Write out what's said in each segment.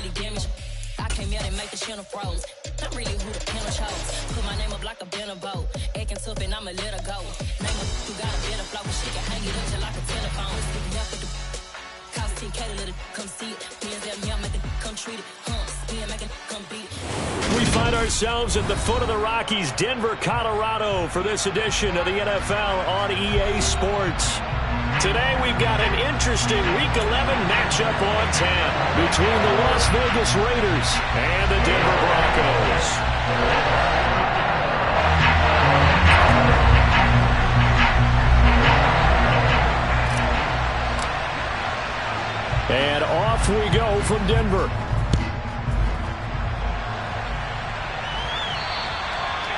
really damaged. I came out and make the channel froze. I'm really who the panel chose. Put my name up like a banner boat. Acting tough and I'ma let her go. Name her who got a better flow. She can hang it up just like a telephone. Stick me up with the cost 10K to let it come see it. Me and them young make it come treat it. Spin make it come beat it. We find ourselves at the foot of the Rockies, Denver, Colorado, for this edition of the NFL on EA Sports. Today we've got an interesting Week 11 matchup on 10 between the Las Vegas Raiders and the Denver Broncos. And off we go from Denver.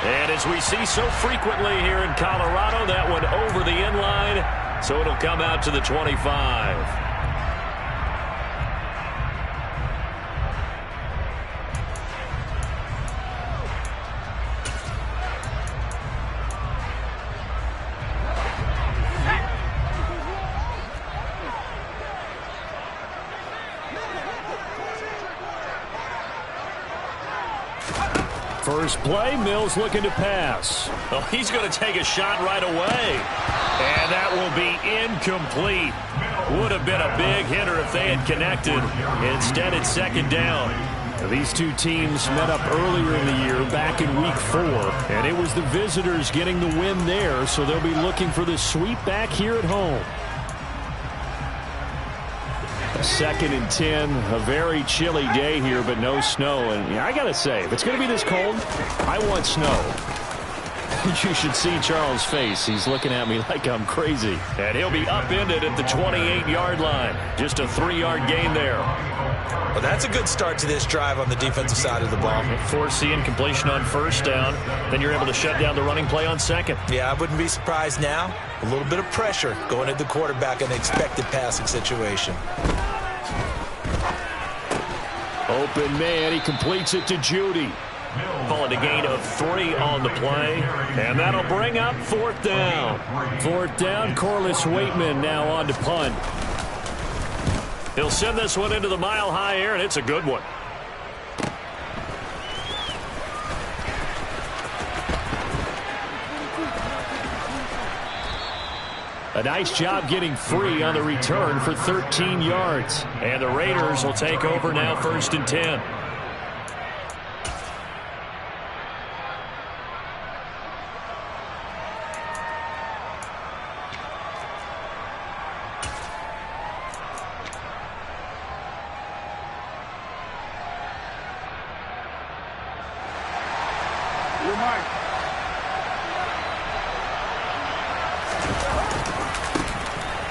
And as we see so frequently here in Colorado, that one over the end line. So it'll come out to the 25. First play, Mills looking to pass. Oh, he's going to take a shot right away. And that will be incomplete. Would have been a big hitter if they had connected. Instead, it's second down. These two teams met up earlier in the year, back in Week 4. And it was the visitors getting the win there, so they'll be looking for the sweep back here at home. Second and 10, a very chilly day here, but no snow. And I got to say, if it's going to be this cold, I want snow. You should see Charles' face. He's looking at me like I'm crazy. And he'll be upended at the 28-yard line. Just a 3-yard gain there. Well, that's a good start to this drive on the defensive side of the ball. Force the incompletion on first down. Then you're able to shut down the running play on second. Yeah, I wouldn't be surprised now. A little bit of pressure going at the quarterback in an expected passing situation. Open man, he completes it to Judy. Call it a gain of 3 on the play. And that'll bring up fourth down. Fourth down, Corliss Waitman now on to punt. He'll send this one into the mile-high air, and it's a good one. A nice job getting free on the return for 13 yards. And the Raiders will take over now, first and 10.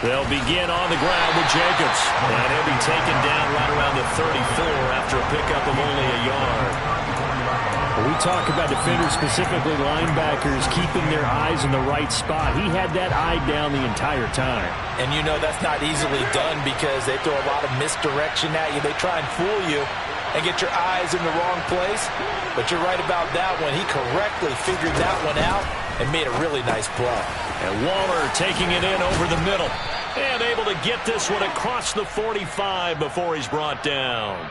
They'll begin on the ground with Jacobs. And he'll be taken down right around the 34 after a pickup of only a yard. We talk about defenders, specifically linebackers, keeping their eyes in the right spot. He had that eye down the entire time. And you know that's not easily done because they throw a lot of misdirection at you. They try and fool you and get your eyes in the wrong place. But you're right about that one. He correctly figured that one out and made a really nice play. And Waller taking it in over the middle. And able to get this one across the 45 before he's brought down.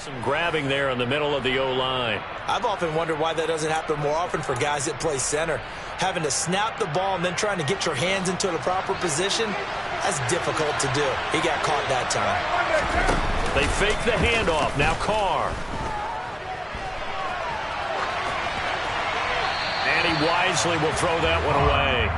Some grabbing there in the middle of the O-line. I've often wondered why that doesn't happen more often for guys that play center. Having to snap the ball and then trying to get your hands into the proper position, that's difficult to do. He got caught that time. They fake the handoff. Now Carr. And he wisely will throw that one away.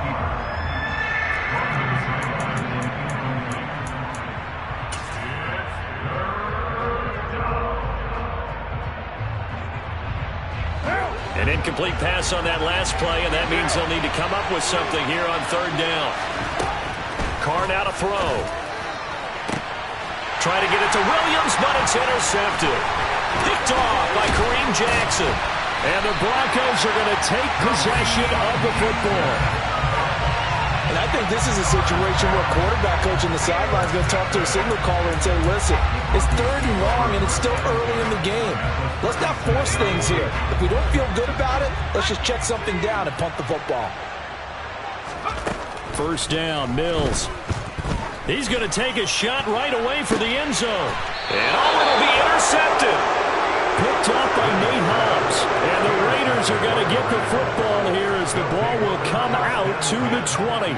An incomplete pass on that last play, and that means they'll need to come up with something here on third down. Carr now to throw. Try to get it to Williams, but it's intercepted. Picked off by Kareem Jackson. And the Broncos are going to take possession of the football. And I think this is a situation where a quarterback coach on the sideline is going to talk to a signal caller and say, listen, it's 3rd and long, and it's still early in the game. Let's not force things here. If we don't feel good about it, let's just check something down and punt the football. First down, Mills. He's going to take a shot right away for the end zone. And it'll be intercepted. Picked up by Nate Hobbs. And the Raiders are going to get the football here as the ball will come out to the 20.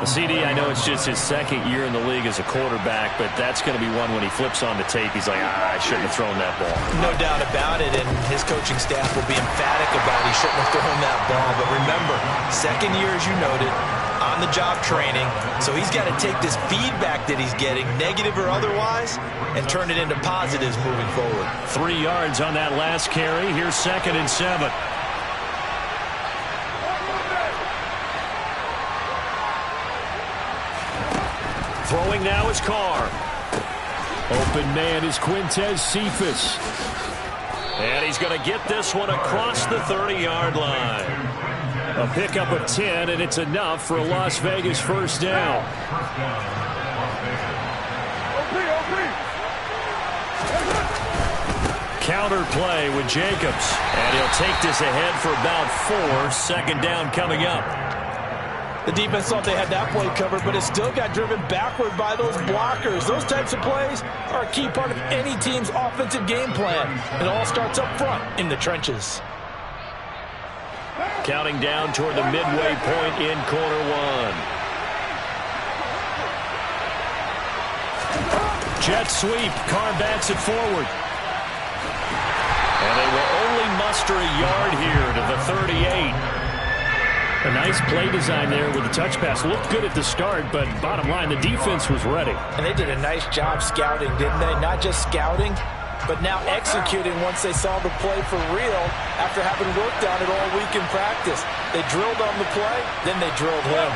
CD, I know it's just his 2nd year in the league as a quarterback, but that's going to be one when he flips on the tape. He's like, I shouldn't have thrown that ball. No doubt about it, and his coaching staff will be emphatic about he shouldn't have thrown that ball. But remember, 2nd year, as you noted, on-the-job training, so he's got to take this feedback that he's getting, negative or otherwise, and turn it into positives moving forward. 3 yards on that last carry. Here's 2nd and 7. Throwing now is Carr. Open man is Quintez Cephas. And he's going to get this one across the 30-yard line. A pickup of 10, and it's enough for a Las Vegas first down. Counter play with Jacobs. And he'll take this ahead for about 4. 2nd down coming up. The defense thought they had that play covered, but it still got driven backward by those blockers. Those types of plays are a key part of any team's offensive game plan. It all starts up front in the trenches. Counting down toward the midway point in quarter 1. Jet sweep. Carr backs it forward. And they will only muster a yard here to the 38. A nice play design there with the touch pass. Looked good at the start, but bottom line, the defense was ready. And they did a nice job scouting, didn't they? Not just scouting, but now executing once they saw the play for real after having worked on it all week in practice. They drilled on the play, then they drilled him.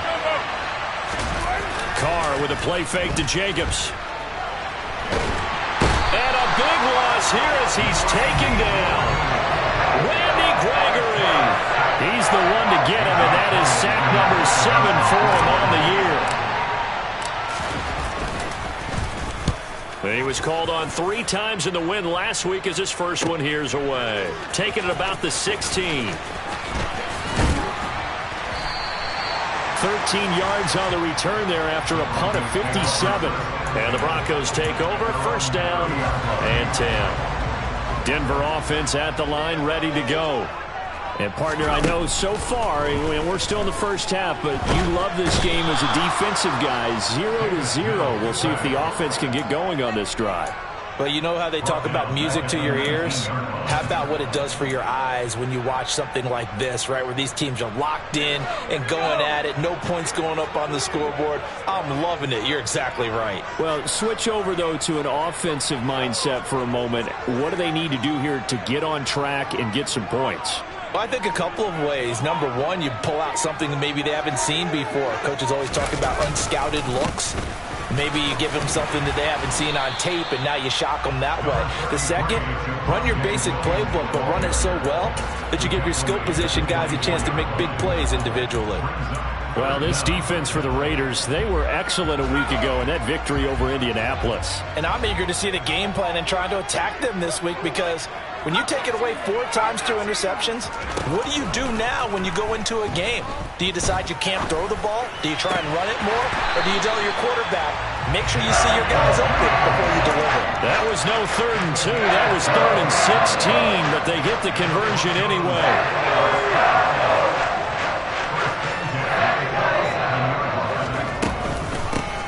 Carr with a play fake to Jacobs. And a big loss here as he's taken down. Randy Gregory. He's the one to get him, and that is sack number 7 for him on the year. He was called on 3 times in the win last week as his first one here's away. Taking it about the 16. 13 yards on the return there after a punt of 57. And the Broncos take over. First down and 10. Denver offense at the line, ready to go. And, partner, I know so far, and we're still in the first half, but you love this game as a defensive guy. 0-0. We'll see if the offense can get going on this drive. Well, you know how they talk about music to your ears? How about what it does for your eyes when you watch something like this, right, where these teams are locked in and going at it, no points going up on the scoreboard. I'm loving it. You're exactly right. Well, switch over, though, to an offensive mindset for a moment. What do they need to do here to get on track and get some points? Well, I think a couple of ways. Number one, you pull out something that maybe they haven't seen before. Coaches always talk about unscouted looks. Maybe you give them something that they haven't seen on tape, and now you shock them that way. The second, run your basic playbook, but run it so well that you give your skill position guys a chance to make big plays individually. Well, this defense for the Raiders, they were excellent a week ago in that victory over Indianapolis. And I'm eager to see the game plan and trying to attack them this week because When you take it away 4 times through interceptions, what do you do now when you go into a game? Do you decide you can't throw the ball? Do you try and run it more? Or do you tell your quarterback, make sure you see your guys open before you deliver? That was no 3rd and 2. That was 3rd and 16, but they get the conversion anyway.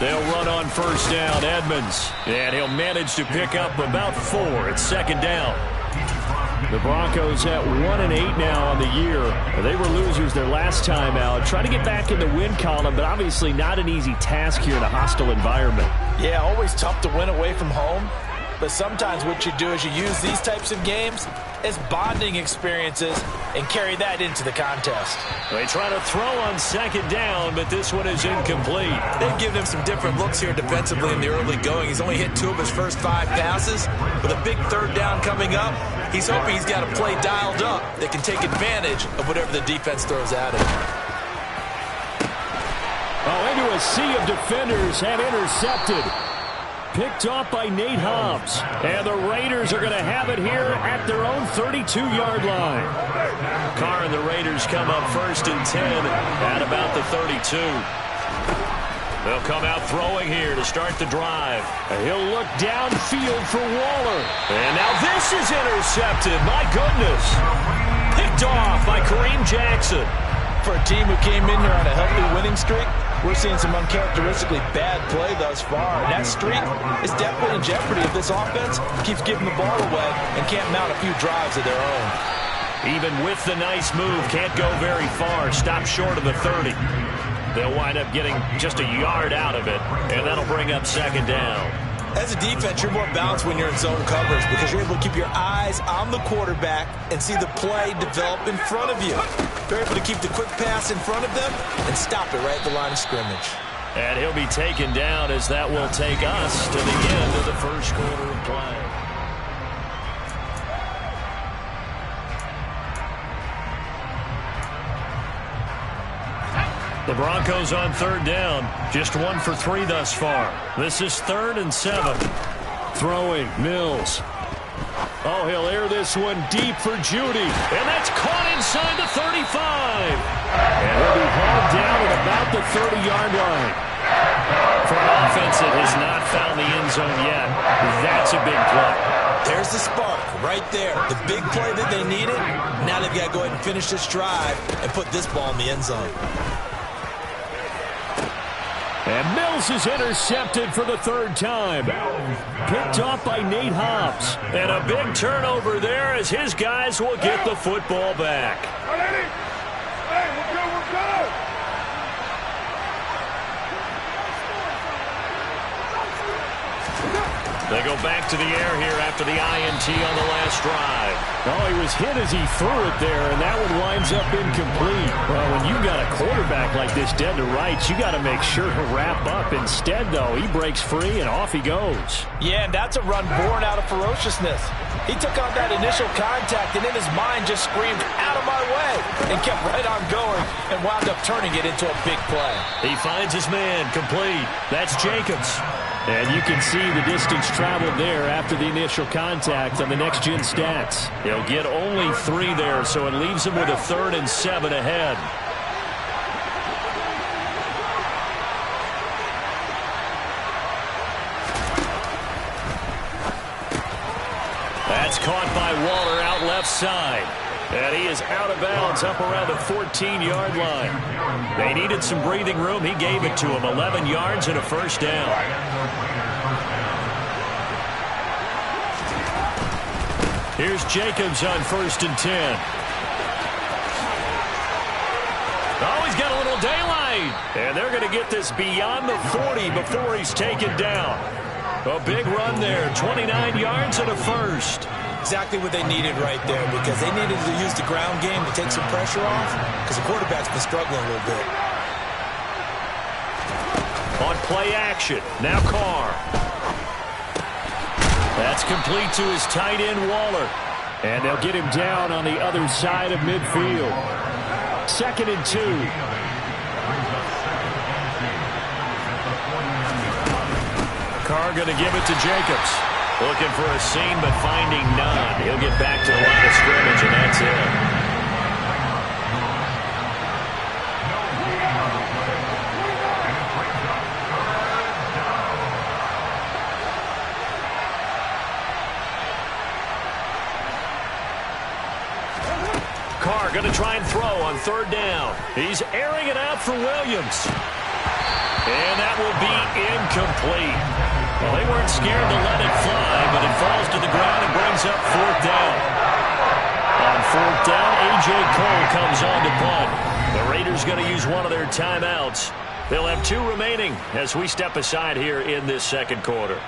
They'll run on 1st down, Edmonds. And he'll manage to pick up about 4. It's 2nd down. The Broncos at 1-8 now on the year. They were losers their last time out. Trying to get back in the win column, but obviously not an easy task here in a hostile environment. Yeah, always tough to win away from home. But sometimes what you do is you use these types of games as bonding experiences and carry that into the contest. They try to throw on 2nd down, but this one is incomplete. They've given him some different looks here defensively in the early going. He's only hit 2 of his first 5 passes. With a big 3rd down coming up, he's hoping he's got a play dialed up that can take advantage of whatever the defense throws at him. Oh, into a sea of defenders and intercepted. Picked off by Nate Hobbs. And the Raiders are going to have it here at their own 32-yard line. Carr and the Raiders come up 1st and 10 at about the 32. They'll come out throwing here to start the drive. And he'll look downfield for Waller. And now this is intercepted. My goodness. Picked off by Kareem Jackson. For a team who came in here on a healthy winning streak, we're seeing some uncharacteristically bad play thus far. And that streak is definitely in jeopardy if this offense keeps giving the ball away and can't mount a few drives of their own. Even with the nice move, can't go very far. Stop short of the 30. They'll wind up getting just a yard out of it, and that'll bring up 2nd down. As a defense, you're more balanced when you're in zone coverage because you're able to keep your eyes on the quarterback and see the play develop in front of you. They're able to keep the quick pass in front of them and stop it right at the line of scrimmage. And he'll be taken down as that will take us to the end of the 1st quarter of play. The Broncos on 3rd down. Just 1 for 3 thus far. This is 3rd and 7. Throwing, Mills. Oh, he'll air this one deep for Judy. And that's caught inside the 35. And he'll be hauled down at about the 30-yard line. For an offense that has not found the end zone yet, that's a big play. There's the spark right there. The big play that they needed. Now they've got to go ahead and finish this drive and put this ball in the end zone. And Mills is intercepted for the 3rd time. Picked off by Nate Hobbs. And a big turnover there as his guys will get the football back. Hey, we're good. They go back to the air here after the INT on the last drive. Oh, he was hit as he threw it there, and that one winds up incomplete. Well, when you've got a quarterback like this dead to rights, you got to make sure to wrap up. Instead, though, he breaks free and off he goes. Yeah, and that's a run born out of ferociousness. He took on that initial contact and in his mind just screamed, "Out of my way," and kept right on going and wound up turning it into a big play. He finds his man, complete. That's Jacobs. And you can see the distance traveled there after the initial contact on the next-gen stats. He'll get only 3 there, so it leaves him with a 3rd and 7 ahead. That's caught by Waller out left side. And he is out of bounds up around the 14-yard line. They needed some breathing room. He gave it to him. 11 yards and a 1st down. Here's Jacobs on 1st and 10. Oh, he's got a little daylight. And they're going to get this beyond the 40 before he's taken down. A big run there. 29 yards and a 1st. Exactly what they needed right there because they needed to use the ground game to take some pressure off because the quarterback's been struggling a little bit. On play action, now Carr. That's complete to his tight end, Waller. And they'll get him down on the other side of midfield. 2nd and 2. Carr going to give it to Jacobs. Looking for a seam, but finding none. He'll get back to the line of scrimmage, and that's it. Carr going to try and throw on third down. He's airing it out for Williams. And that will be incomplete. Well, they weren't scared to let it fly, but it falls to the ground and brings up fourth down. On fourth down, A.J. Cole comes on to punt. The Raiders going to use one of their timeouts. They'll have 2 remaining as we step aside here in this second quarter.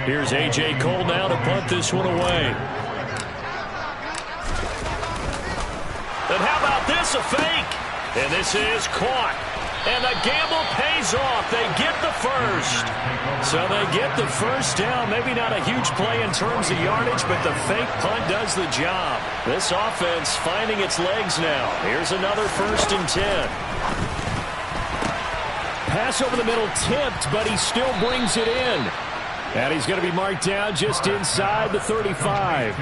Here's A.J. Cole now to punt this one away. And how about this, a fake? And this is caught. And the gamble pays off. They get the first. So they get the first down. Maybe not a huge play in terms of yardage, but the fake punt does the job. This offense finding its legs now. Here's another 1st and 10. Pass over the middle tipped, but he still brings it in. And he's going to be marked down just inside the 35.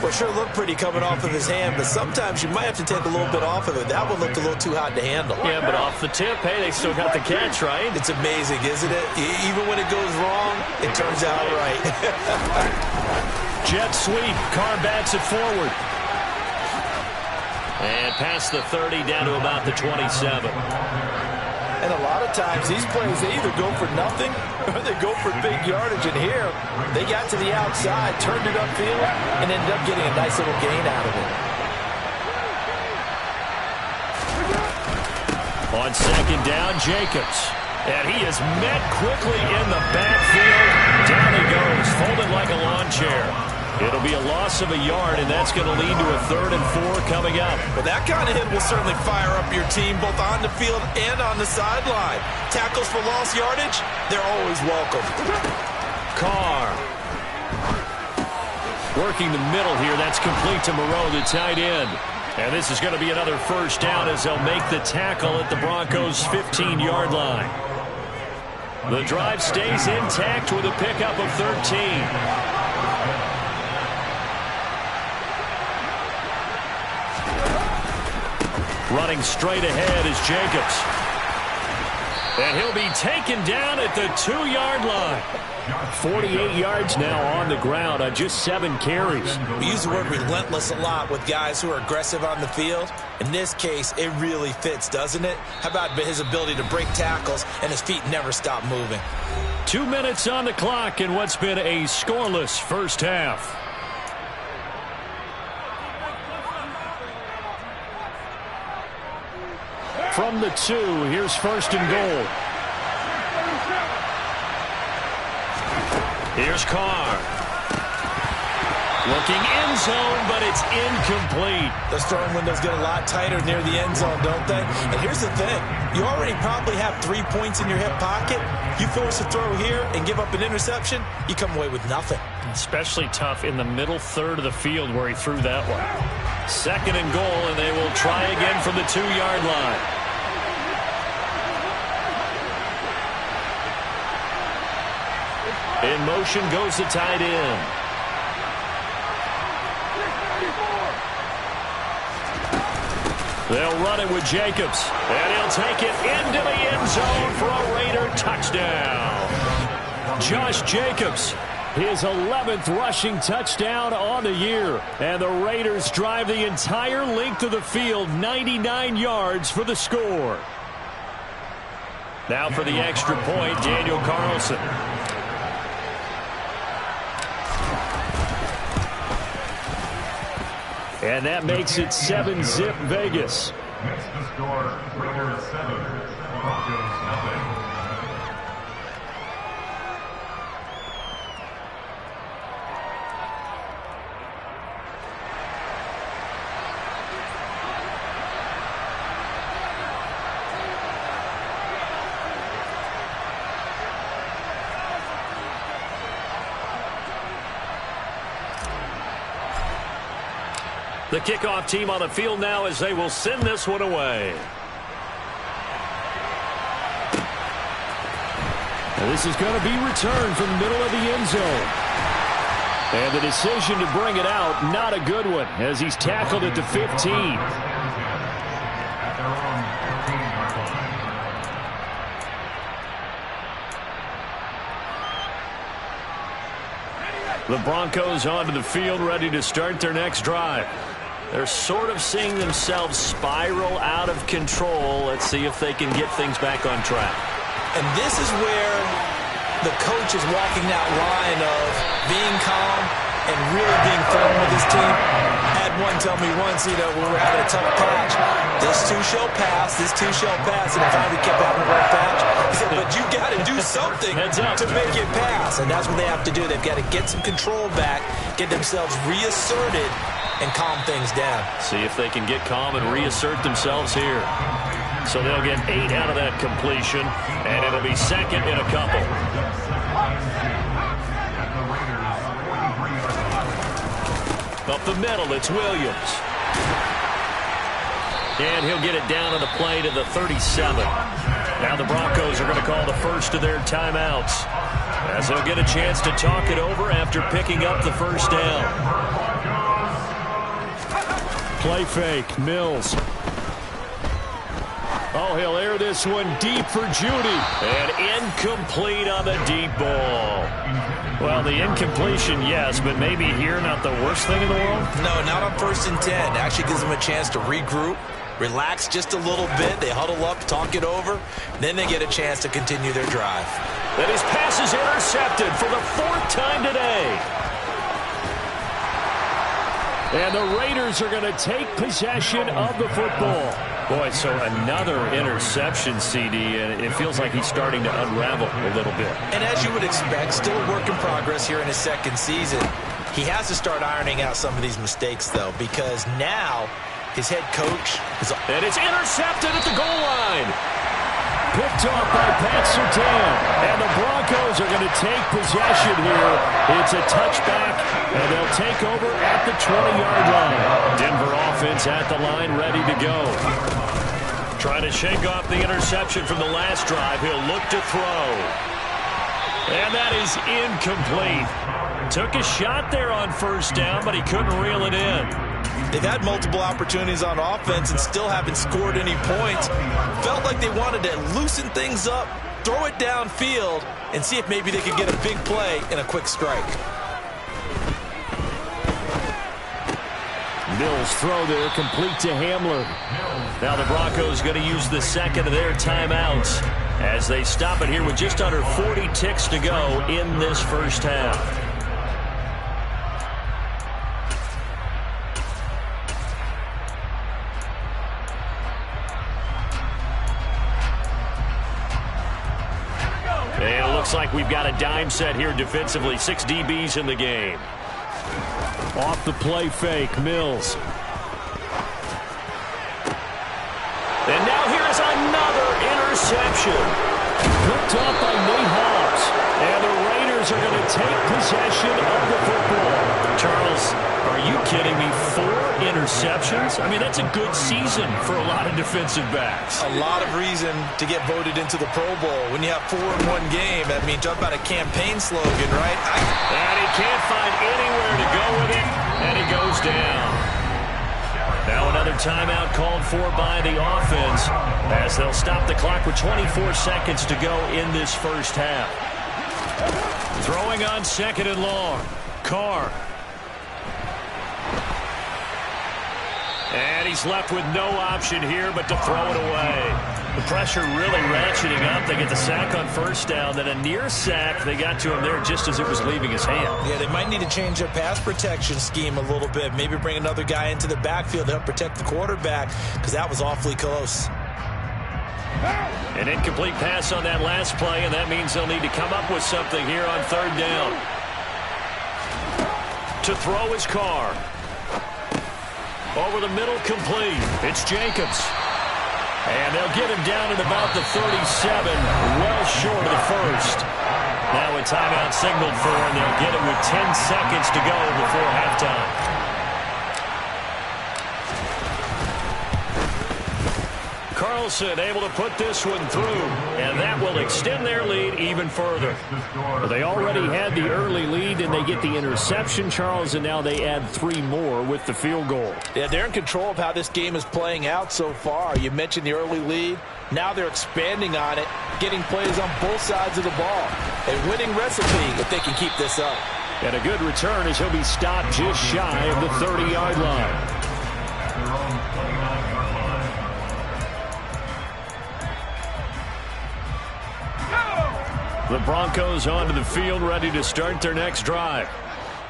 Well, sure looked pretty coming off of his hand, but sometimes you might have to take a little bit off of it. That one looked a little too hot to handle. Yeah, but off the tip, hey, they still got the catch, right? It's amazing, isn't it? Even when it goes wrong, it turns out right. Jet sweep. Carr backs it forward. And past the 30 down to about the 27. And a lot of times, these plays, they either go for nothing or they go for big yardage. And here, they got to the outside, turned it upfield, and ended up getting a nice little gain out of it. On second down, Jacobs. And he is met quickly in the backfield. Down he goes, folded like a lawn chair. It'll be a loss of a yard, and that's going to lead to a 3rd and 4 coming up. Well, that kind of hit will certainly fire up your team, both on the field and on the sideline. Tackles for lost yardage, they're always welcome. Carr. Working the middle here. That's complete to Moreau, the tight end. And this is going to be another 1st down as they'll make the tackle at the Broncos' 15-yard line. The drive stays intact with a pickup of 13. Running straight ahead is Jacobs. And he'll be taken down at the 2-yard line. 48 yards now on the ground on just 7 carries. We use the word relentless a lot with guys who are aggressive on the field. In this case, it really fits, doesn't it? How about his ability to break tackles and his feet never stop moving? 2 minutes on the clock in what's been a scoreless first half. From the 2, here's 1st and goal. Here's Carr. Looking end zone, but it's incomplete. Those throwing windows get a lot tighter near the end zone, don't they? And here's the thing. You already probably have 3 points in your hip pocket. You force a throw here and give up an interception, you come away with nothing. Especially tough in the middle 3rd of the field where he threw that one. 2nd and goal, and they will try again from the 2-yard line. In motion goes the tight end. They'll run it with Jacobs. And he'll take it into the end zone for a Raider touchdown. Josh Jacobs, his 11th rushing touchdown on the year. And the Raiders drive the entire length of the field, 99 yards for the score. Now for the extra point, Daniel Carlson. And that makes it 7-zip Vegas. Next to score, Raiders 7, Broncos nothing. The kickoff team on the field now as they will send this one away. And this is going to be returned from the middle of the end zone. And the decision to bring it out, not a good one, as he's tackled at the 15. The Broncos onto the field, ready to start their next drive. They're sort of seeing themselves spiral out of control. Let's see if they can get things back on track. And this is where the coach is walking that line of being calm and really being firm with his team. I had one tell me once, when we were having a tough patch, this too shall pass, this too shall pass, and I finally kept having a rough patch. He said, but you got to do something to make it pass, and that's what they have to do. They've got to get some control back, get themselves reasserted, and calm things down. See if they can get calm and reassert themselves here. So they'll get 8 out of that completion, and it'll be second in a couple. Up the middle, it's Williams. And he'll get it down on the play to the 37. Now the Broncos are going to call the first of their timeouts, as they'll get a chance to talk it over after picking up the first down. Play fake, Mills. Oh, he'll air this one deep for Judy. And incomplete on the deep ball. Well, the incompletion, yes, but maybe here not the worst thing in the world? No, not on 1st and 10. Actually gives them a chance to regroup, relax just a little bit. They huddle up, talk it over. Then they get a chance to continue their drive. And his pass is intercepted for the 4th time today. And the Raiders are going to take possession of the football. Boy, so another interception, CD, and it feels like he's starting to unravel a little bit. And as you would expect, still a work in progress here in his second season. He has to start ironing out some of these mistakes, though, because now his head coach is... And it's intercepted at the goal line. Picked off by Pat Surtain. And the Broncos are going to take possession here. It's a touchback, and they'll take over at the 20-yard line. Denver offense at the line, ready to go. Trying to shake off the interception from the last drive. He'll look to throw. And that is incomplete. Took a shot there on 1st down, but he couldn't reel it in. They've had multiple opportunities on offense and still haven't scored any points. Felt like they wanted to loosen things up, throw it downfield, and see if maybe they could get a big play and a quick strike. Mills throw there, complete to Hamler. Now the Broncos going to use the second of their timeouts as they stop it here with just under 40 ticks to go in this first half. And it looks like we've got a dime set here defensively. 6 DBs in the game. Off the play fake, Mills. And now here is another interception. Picked off by Nate Hobbs. And the Raiders are going to take possession of the football. Charles, are you kidding me? 4 interceptions? I mean, that's a good season for a lot of defensive backs. A lot of reason to get voted into the Pro Bowl. When you have 4 in one game, I mean, talk about a campaign slogan, right? And he can't find anywhere to go with it, and he goes down. Now another timeout called for by the offense as they'll stop the clock with 24 seconds to go in this first half. Throwing on 2nd and long. Carr. And he's left with no option here but to throw it away. The pressure really ratcheting up. They get the sack on 1st down, then a near sack. They got to him there just as it was leaving his hand. Yeah, they might need to change their pass protection scheme a little bit. Maybe bring another guy into the backfield to help protect the quarterback, because that was awfully close. An incomplete pass on that last play, and that means they'll need to come up with something here on 3rd down. To throw his Carr. Over the middle, complete. It's Jacobs. And they'll get him down at about the 37, well short of the 1st. Now a timeout signaled for, and they'll get it with 10 seconds to go before halftime. Wilson able to put this one through, and that will extend their lead even further. Well, they already had the early lead, and they get the interception, Charles, and now they add 3 more with the field goal. Yeah, they're in control of how this game is playing out so far. You mentioned the early lead. Now they're expanding on it, getting plays on both sides of the ball. A winning recipe if they can keep this up. And a good return as he'll be stopped just shy of the 30-yard line. The Broncos onto the field, ready to start their next drive.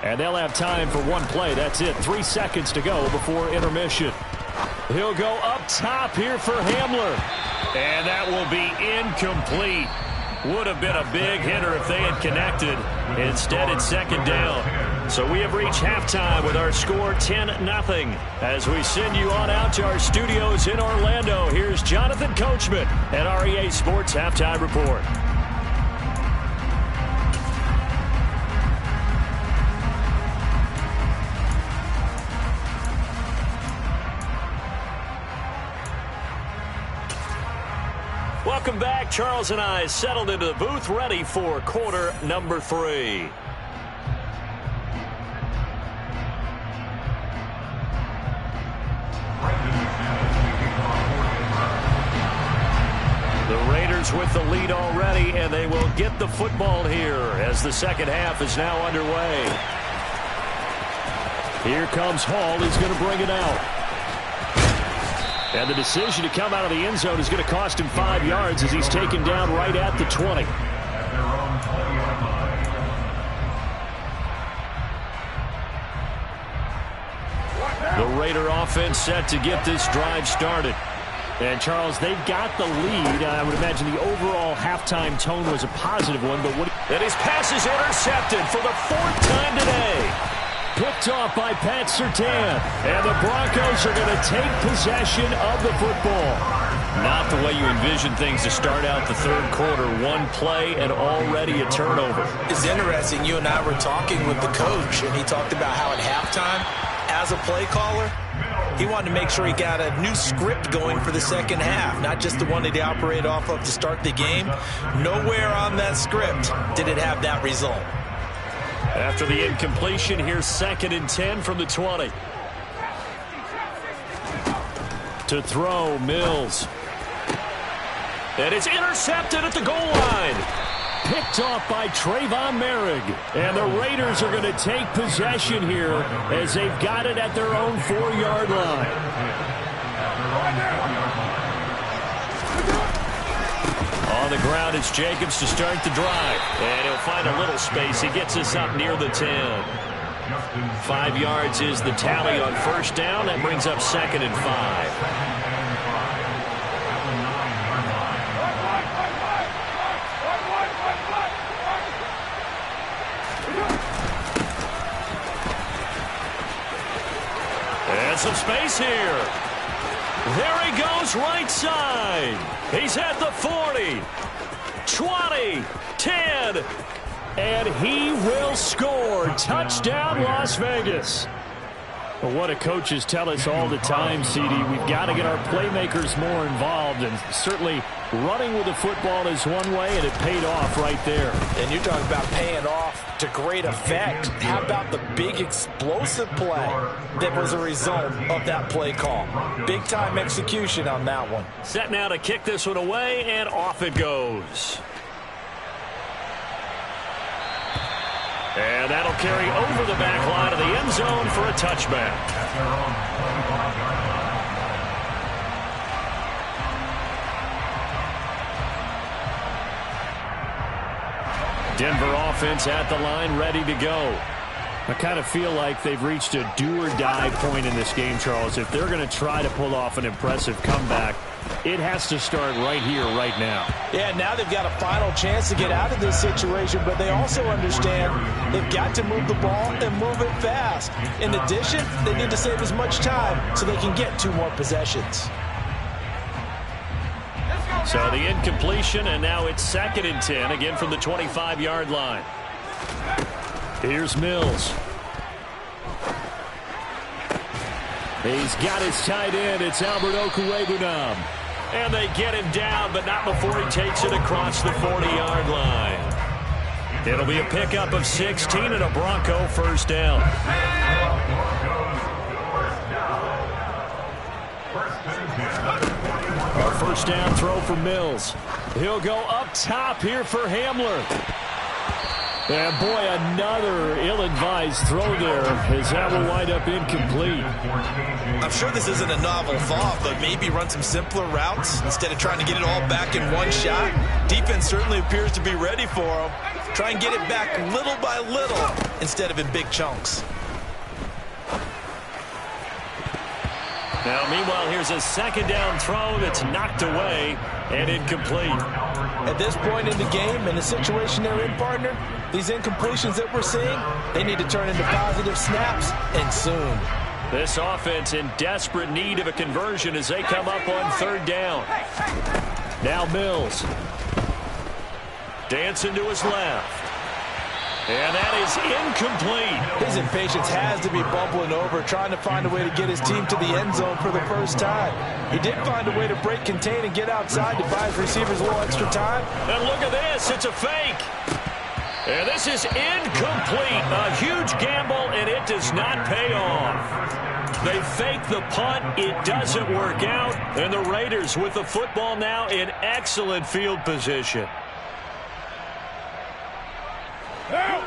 And they'll have time for one play. That's it. 3 seconds to go before intermission. He'll go up top here for Hamler. And that will be incomplete. Would have been a big hitter if they had connected. Instead, it's second down. So we have reached halftime with our score 10-0. As we send you on out to our studios in Orlando, here's Jonathan Coachman at REA Sports Halftime Report. Welcome back. Charles and I settled into the booth, ready for quarter number 3. The Raiders with the lead already, and they will get the football here as the second half is now underway. Here comes Hall. He's going to bring it out. And the decision to come out of the end zone is going to cost him 5 yards as he's taken down right at the 20. The Raider offense set to get this drive started. And, Charles, they've got the lead. I would imagine the overall halftime tone was a positive one. But and his pass is intercepted for the 4th time today. Picked off by Pat Surtain. And the Broncos are going to take possession of the football. Not the way you envision things to start out the third quarter. One play and already a turnover. It's interesting. You and I were talking with the coach, and he talked about how at halftime, as a play caller, he wanted to make sure he got a new script going for the second half, not just the one that he operated off of to start the game. Nowhere on that script did it have that result. After the incompletion, here's 2nd and 10 from the 20. To throw, Mills. And it's intercepted at the goal line. Picked off by Trayvon Merrick. And the Raiders are going to take possession here as they've got it at their own 4-yard line. On the ground, it's Jacobs to start the drive. And he'll find a little space. He gets us up near the 10. 5 yards is the tally on first down. That brings up 2nd and 5. And some space here. There he goes, right side. He's at the 40, 20, 10. And he will score. Touchdown, Las Vegas. Well, what do coaches tell us all the time, CD? We've got to get our playmakers more involved. And certainly running with the football is one way, and it paid off right there. And you're talking about paying off to great effect. How about the big explosive play that was a result of that play call? Big-time execution on that one. Set now to kick this one away, and off it goes. And that'll carry over the back line of the end zone for a touchback. Denver offense at the line, ready to go. I kind of feel like they've reached a do-or-die point in this game, Charles. If they're going to try to pull off an impressive comeback, it has to start right here, right now. Yeah, now they've got a final chance to get out of this situation, but they also understand they've got to move the ball and move it fast. In addition, they need to save as much time so they can get 2 more possessions. So the incompletion, and now it's 2nd and 10, again from the 25-yard line. Here's Mills. He's got his tight end. It's Albert Okwuegbunam. And they get him down, but not before he takes it across the 40-yard line. It'll be a pickup of 16 and a Bronco first down. Our first down throw for Mills. He'll go up top here for Hamler. And boy, another ill-advised throw there as that will wind up incomplete. I'm sure this isn't a novel thought, but maybe run some simpler routes instead of trying to get it all back in one shot. Defense certainly appears to be ready for him. Try and get it back little by little instead of in big chunks. Now, meanwhile, here's a second down throw that's knocked away and incomplete. At this point in the game, in the situation they're in, partner, these incompletions that we're seeing, they need to turn into positive snaps, and soon. This offense in desperate need of a conversion as they come up on third down. Now Mills. Dancing to his left. And that is incomplete. His impatience has to be bubbling over, trying to find a way to get his team to the end zone for the first time. He did find a way to break contain and get outside to buy his receivers a little extra time. And look at this. It's a fake. And this is incomplete. A huge gamble, and it does not pay off. They fake the punt. It doesn't work out. And the Raiders with the football now in excellent field position. Help!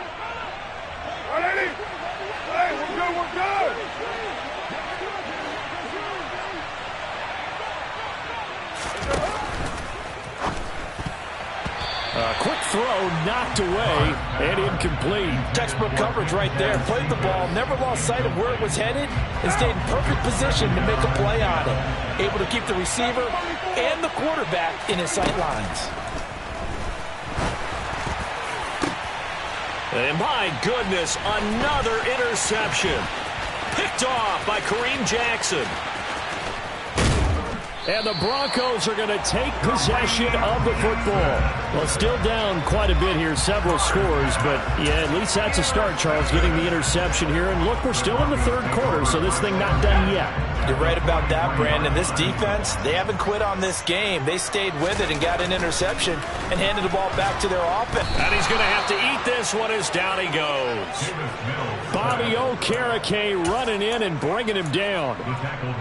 Ready? Hey, we're good, we're good! A quick throw knocked away and incomplete. Textbook coverage right there. Played the ball, never lost sight of where it was headed, and stayed in perfect position to make a play on it. Able to keep the receiver and the quarterback in his sight lines. And my goodness, another interception. Picked off by Kareem Jackson. And the Broncos are going to take possession of the football. Well, still down quite a bit here, several scores, but yeah, at least that's a start, Charles, getting the interception here. And look, we're still in the third quarter, so this thing not done yet. You're right about that, Brandon. This defense, they haven't quit on this game. They stayed with it and got an interception and handed the ball back to their offense. And he's going to have to eat this one as down he goes. Bobby Okereke running in and bringing him down.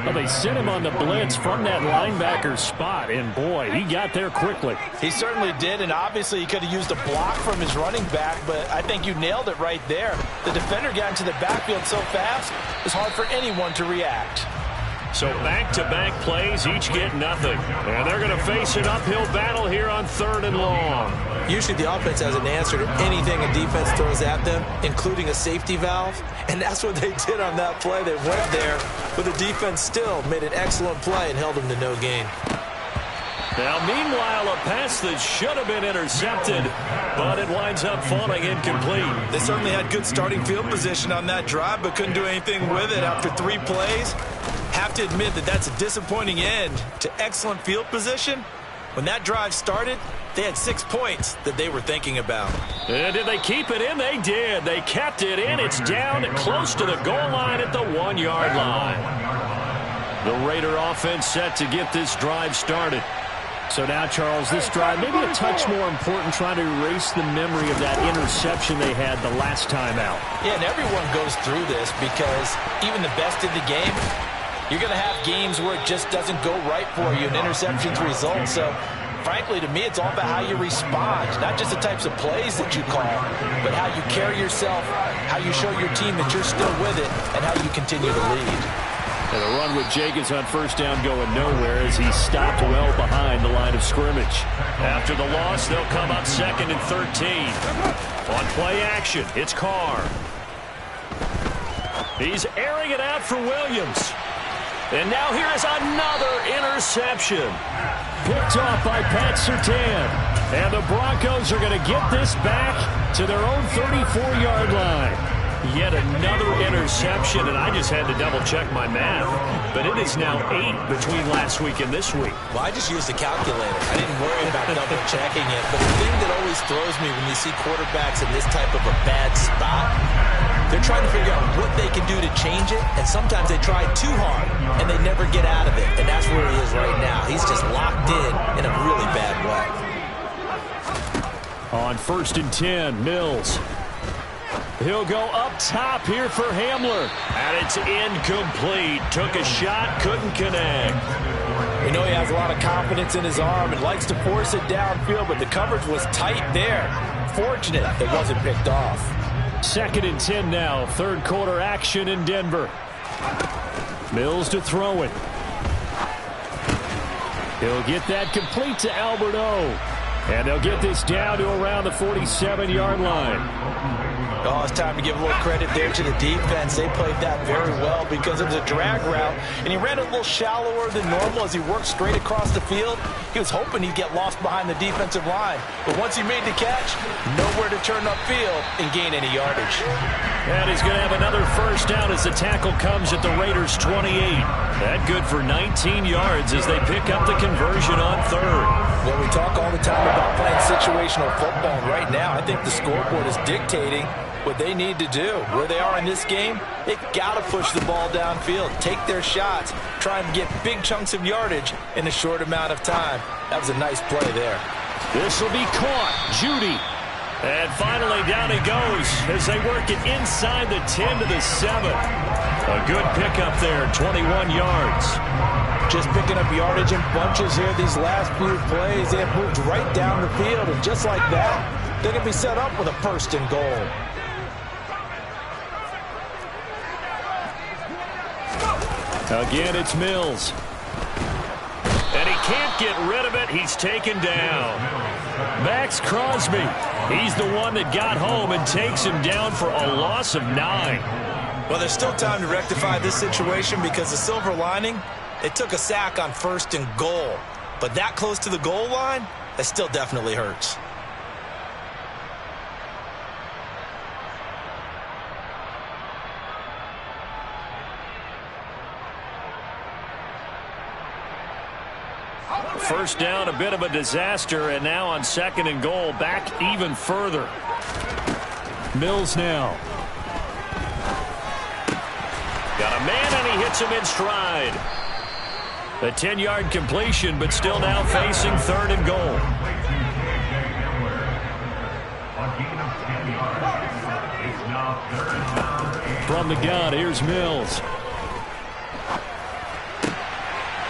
Well, they sent him on the blitz from that linebacker spot, and boy, he got there quickly. He certainly did, and obviously he could have used a block from his running back, but I think you nailed it right there. The defender got into the backfield so fast, it's hard for anyone to react. So back-to-back plays, each get nothing. And they're going to face an uphill battle here on third and long. Usually the offense has an answer to anything a defense throws at them, including a safety valve. And that's what they did on that play. They went there, but the defense still made an excellent play and held them to no gain. Now, meanwhile, a pass that should have been intercepted, but it winds up falling incomplete. They certainly had good starting field position on that drive, but couldn't do anything with it after 3 plays. Have to admit that that's a disappointing end to excellent field position. When that drive started, they had 6 points that they were thinking about. And did they keep it in? They did. They kept it in. It's down close to the goal line at the 1-yard line. The Raider offense set to get this drive started. So now, Charles, this drive maybe a touch more important, trying to erase the memory of that interception they had the last time out. Yeah, and everyone goes through this because even the best in the game, you're going to have games where it just doesn't go right for you, and interceptions result. So, frankly, to me, it's all about how you respond, not just the types of plays that you call, but how you carry yourself, how you show your team that you're still with it, and how you continue to lead. And a run with Jenkins on first down going nowhere as he stopped well behind the line of scrimmage. After the loss, they'll come up 2nd and 13. On play action, it's Carr. He's airing it out for Williams. And now here is another interception. Picked off by Pat Surtain. And the Broncos are going to get this back to their own 34-yard line. Yet another interception, and I just had to double-check my math. But it is now 8 between last week and this week. Well, I just used a calculator. I didn't worry about double-checking it. But the thing that always throws me when you see quarterbacks in this type of a bad spot, they're trying to figure out what they can do to change it, and sometimes they try too hard, and they never get out of it, and that's where he is right now. He's just locked in a really bad way. On 1st and 10, Mills. He'll go up top here for Hamler. And it's incomplete. Took a shot, couldn't connect. We know he has a lot of confidence in his arm and likes to force it downfield, but the coverage was tight there. Fortunate it wasn't picked off. 2nd and 10 now. 3rd quarter action in Denver. Mills to throw it. He'll get that complete to Albert O. And they'll get this down to around the 47-yard line. Oh, it's time to give a little credit there to the defense. They played that very well because it was a drag route, and he ran it a little shallower than normal as he worked straight across the field. He was hoping he'd get lost behind the defensive line, but once he made the catch, nowhere to turn upfield and gain any yardage. And he's going to have another first down as the tackle comes at the Raiders' 28. That good for 19 yards as they pick up the conversion on 3rd. Well, we talk all the time about playing situational football, and right now I think the scoreboard is dictating what they need to do. Where they are in this game, they've got to push the ball downfield, take their shots, try and get big chunks of yardage in a short amount of time. That was a nice play there. This will be caught. Judy. And finally down he goes as they work it inside the 10 to the 7. A good pickup there, 21 yards. Just picking up yardage in bunches here these last few plays. They have moved right down the field, and just like that, they're going to be set up with a 1st and goal. Again, it's Mills. And he can't get rid of it. He's taken down. Max Crosby. He's the one that got home and takes him down for a loss of 9. Well, there's still time to rectify this situation because the silver lining, they took a sack on 1st and goal. But that close to the goal line, that still definitely hurts. First down, a bit of a disaster, and now on 2nd and goal, back even further. Mills now. Got a man, and he hits him in stride. A 10-yard completion, but still now facing 3rd and goal. From the gun, here's Mills.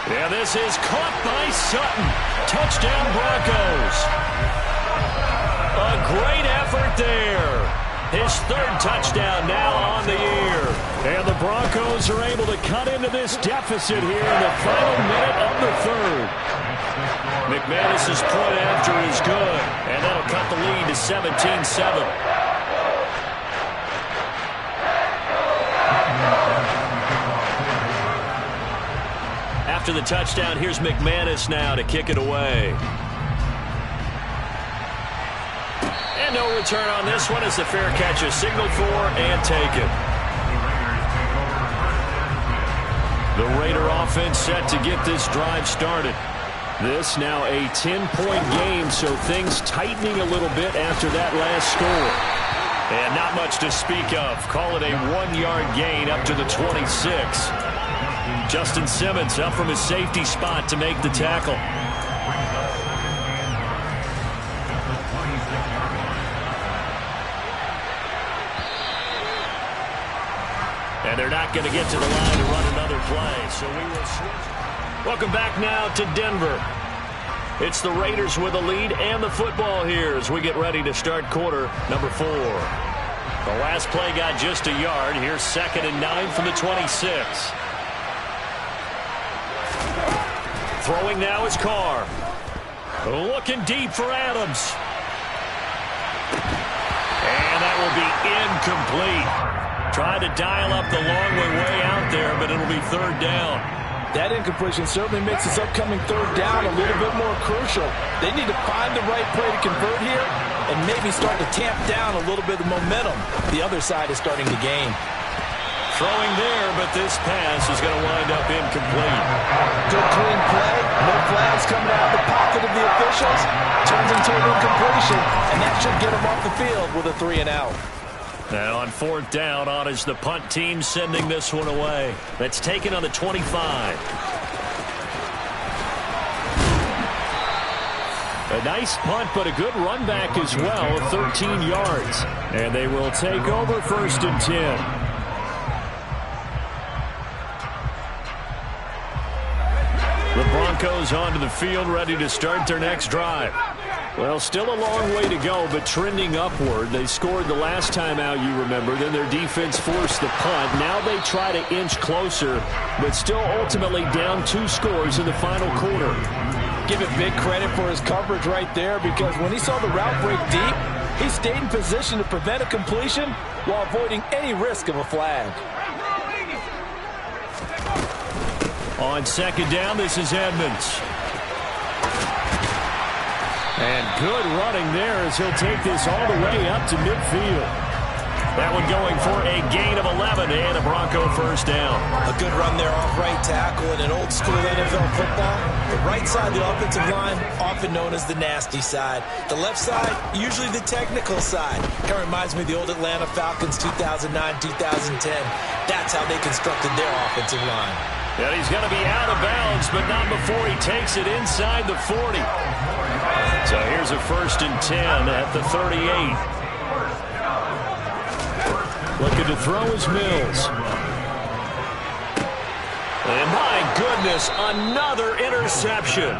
Yeah, this is caught by Sutton. Touchdown, Broncos. A great effort there. His 3rd touchdown now on the year. And the Broncos are able to cut into this deficit here in the final minute of the 3rd. McManus's point after is good, and that'll cut the lead to 17-7. After the touchdown, here's McManus now to kick it away. And no return on this one as the fair catch is signaled for and taken. The Raider offense set to get this drive started. This now a 10-point game, so things tightening a little bit after that last score. And not much to speak of. Call it a 1-yard gain up to the 26. Justin Simmons up from his safety spot to make the tackle. And they're not going to get to the line to run another play, so we will switch. Welcome back now to Denver. It's the Raiders with the lead and the football here as we get ready to start quarter number 4. The last play got just a yard. Here's 2nd and 9 from the 26. Throwing now is Carr. Looking deep for Adams. And that will be incomplete. Tried to dial up the long way out there, but it'll be 3rd down. That incompletion certainly makes this upcoming 3rd down a little bit more crucial. They need to find the right play to convert here and maybe start to tamp down a little bit of momentum the other side is starting to gain. Throwing there, but this pass is going to wind up incomplete. Good clean play. No flags coming out of the pocket of the officials. Turns into an incompletion, and that should get them off the field with a 3 and out. And on 4th down, on is the punt team sending this one away. That's taken on the 25. A nice punt, but a good run back as well, 13 yards. And they will take over 1st and 10. The Broncos onto the field, ready to start their next drive. Well, still a long way to go, but trending upward. They scored the last time out, you remember. Then their defense forced the punt. Now they try to inch closer, but still ultimately down 2 scores in the final quarter. Give it big credit for his coverage right there, because when he saw the route break deep, he stayed in position to prevent a completion while avoiding any risk of a flag. On 2nd down, this is Edmonds. And good running there as he'll take this all the way up to midfield. That one going for a gain of 11 and a Bronco 1st down. A good run there off right tackle in an old school NFL football. The right side of the offensive line, often known as the nasty side. The left side, usually the technical side. Kind of reminds me of the old Atlanta Falcons 2009-2010. That's how they constructed their offensive line. And he's going to be out of bounds, but not before he takes it inside the 40. So here's a 1st and 10 at the 38. Looking to throw is Mills. And my goodness, another interception.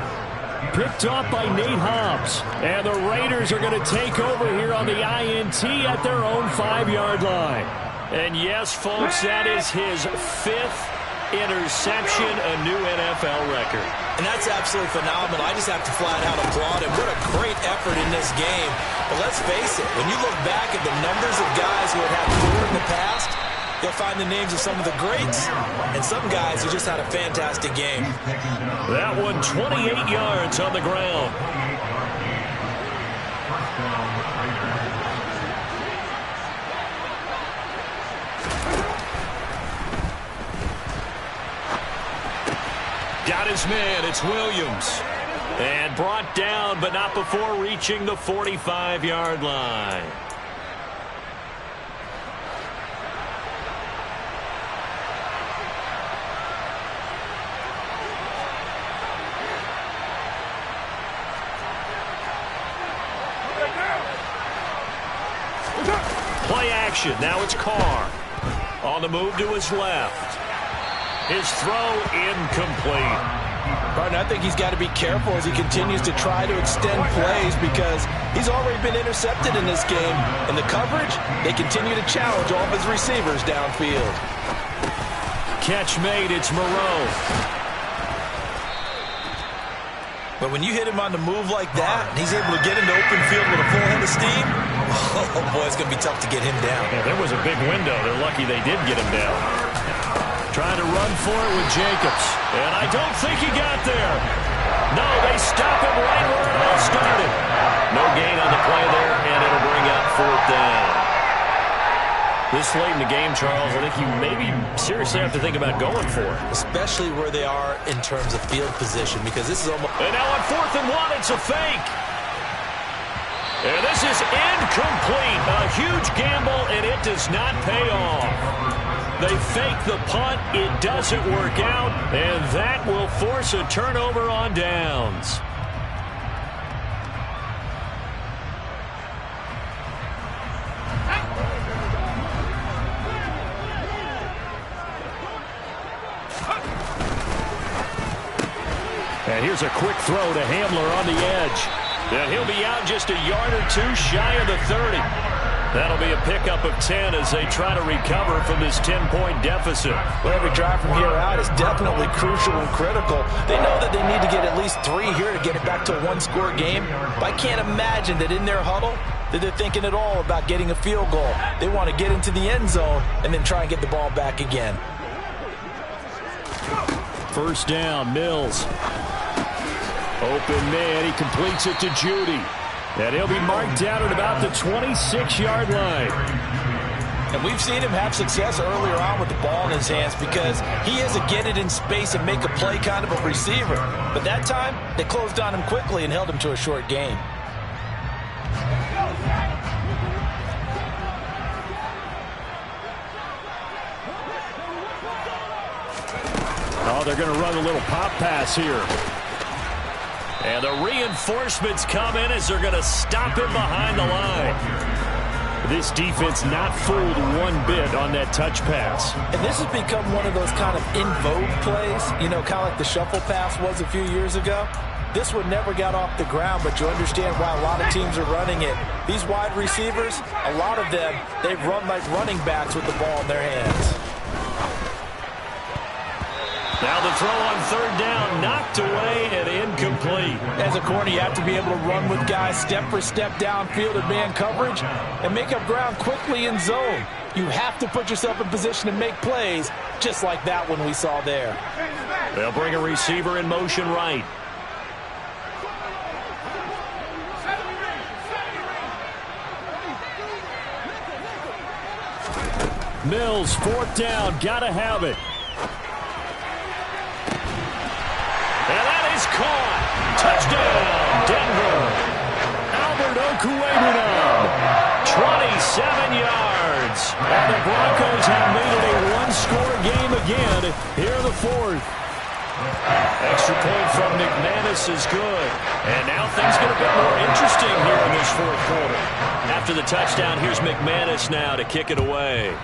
Picked off by Nate Hobbs. And the Raiders are going to take over here on the INT at their own 5-yard line. And yes, folks, that is his 5th interception, a new NFL record. And that's absolutely phenomenal. I just have to flat out applaud him. What a great effort in this game. But let's face it, when you look back at the numbers of guys who have had 4 in the past, you'll find the names of some of the greats and some guys who just had a fantastic game. That one 28 yards on the ground. Got his man, it's Williams. And brought down, but not before reaching the 45-yard line. Play action, now it's Carr. On the move to his left. His throw incomplete. Partner, I think he's got to be careful as he continues to try to extend plays, because he's already been intercepted in this game. And the coverage, they continue to challenge all of his receivers downfield. Catch made, it's Moreau. But when you hit him on the move like that, and he's able to get into open field with a full head of steam, oh boy, it's going to be tough to get him down. Yeah, there was a big window. They're lucky they did get him down. Trying to run for it with Jacobs. And I don't think he got there. No, they stop him right where it all started. No gain on the play there, and it'll bring up 4th down. This late in the game, Charles, I think you maybe seriously have to think about going for it. Especially where they are in terms of field position, because this is almost... And now on 4th and 1, it's a fake. And this is incomplete. A huge gamble, and it does not pay off. They fake the punt. It doesn't work out, and that will force a turnover on downs. And here's a quick throw to Hamler on the edge. And he'll be out just a yard or 2 shy of the 30. That'll be a pickup of 10 as they try to recover from this 10-point deficit. Well, every drive from here out is definitely crucial and critical. They know that they need to get at least 3 here to get it back to a 1-score game. But I can't imagine that in their huddle that they're thinking at all about getting a field goal. They want to get into the end zone and then try and get the ball back again. 1st down, Mills. Open man, he completes it to Judy. And he'll be marked down at about the 26-yard line. And we've seen him have success earlier on with the ball in his hands, because he is a get it in space and make a play kind of a receiver. But that time, they closed on him quickly and held him to a short gain. they're going to run a little pop pass here. And the reinforcements come in as they're going to stop him behind the line. This defense not fooled one bit on that touch pass. And this has become one of those kind of in vogue plays, you know, kind of like the shuffle pass was a few years ago. This one never got off the ground, but you understand why a lot of teams are running it. These wide receivers, a lot of them, they've run like running backs with the ball in their hands. Now the throw on third down, knocked away and incomplete. As a corner, you have to be able to run with guys step for step downfield in man coverage and make up ground quickly in zone. You have to put yourself in position to make plays, just like that one we saw there. They'll bring a receiver in motion right. Mills, fourth down, gotta have it. And that is caught. Touchdown, Denver. Albert Okwuegbunam, 27 yards. and the Broncos have made it a one-score game again here in the fourth. Extra point from McManus is good. And now things get a bit more interesting here in this fourth quarter. After the touchdown, here's McManus now to kick it away.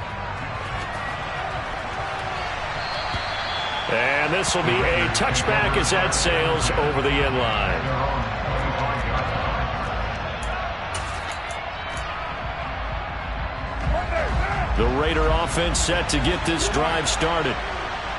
And this will be a touchback as that sails over the end line. The Raider offense set to get this drive started.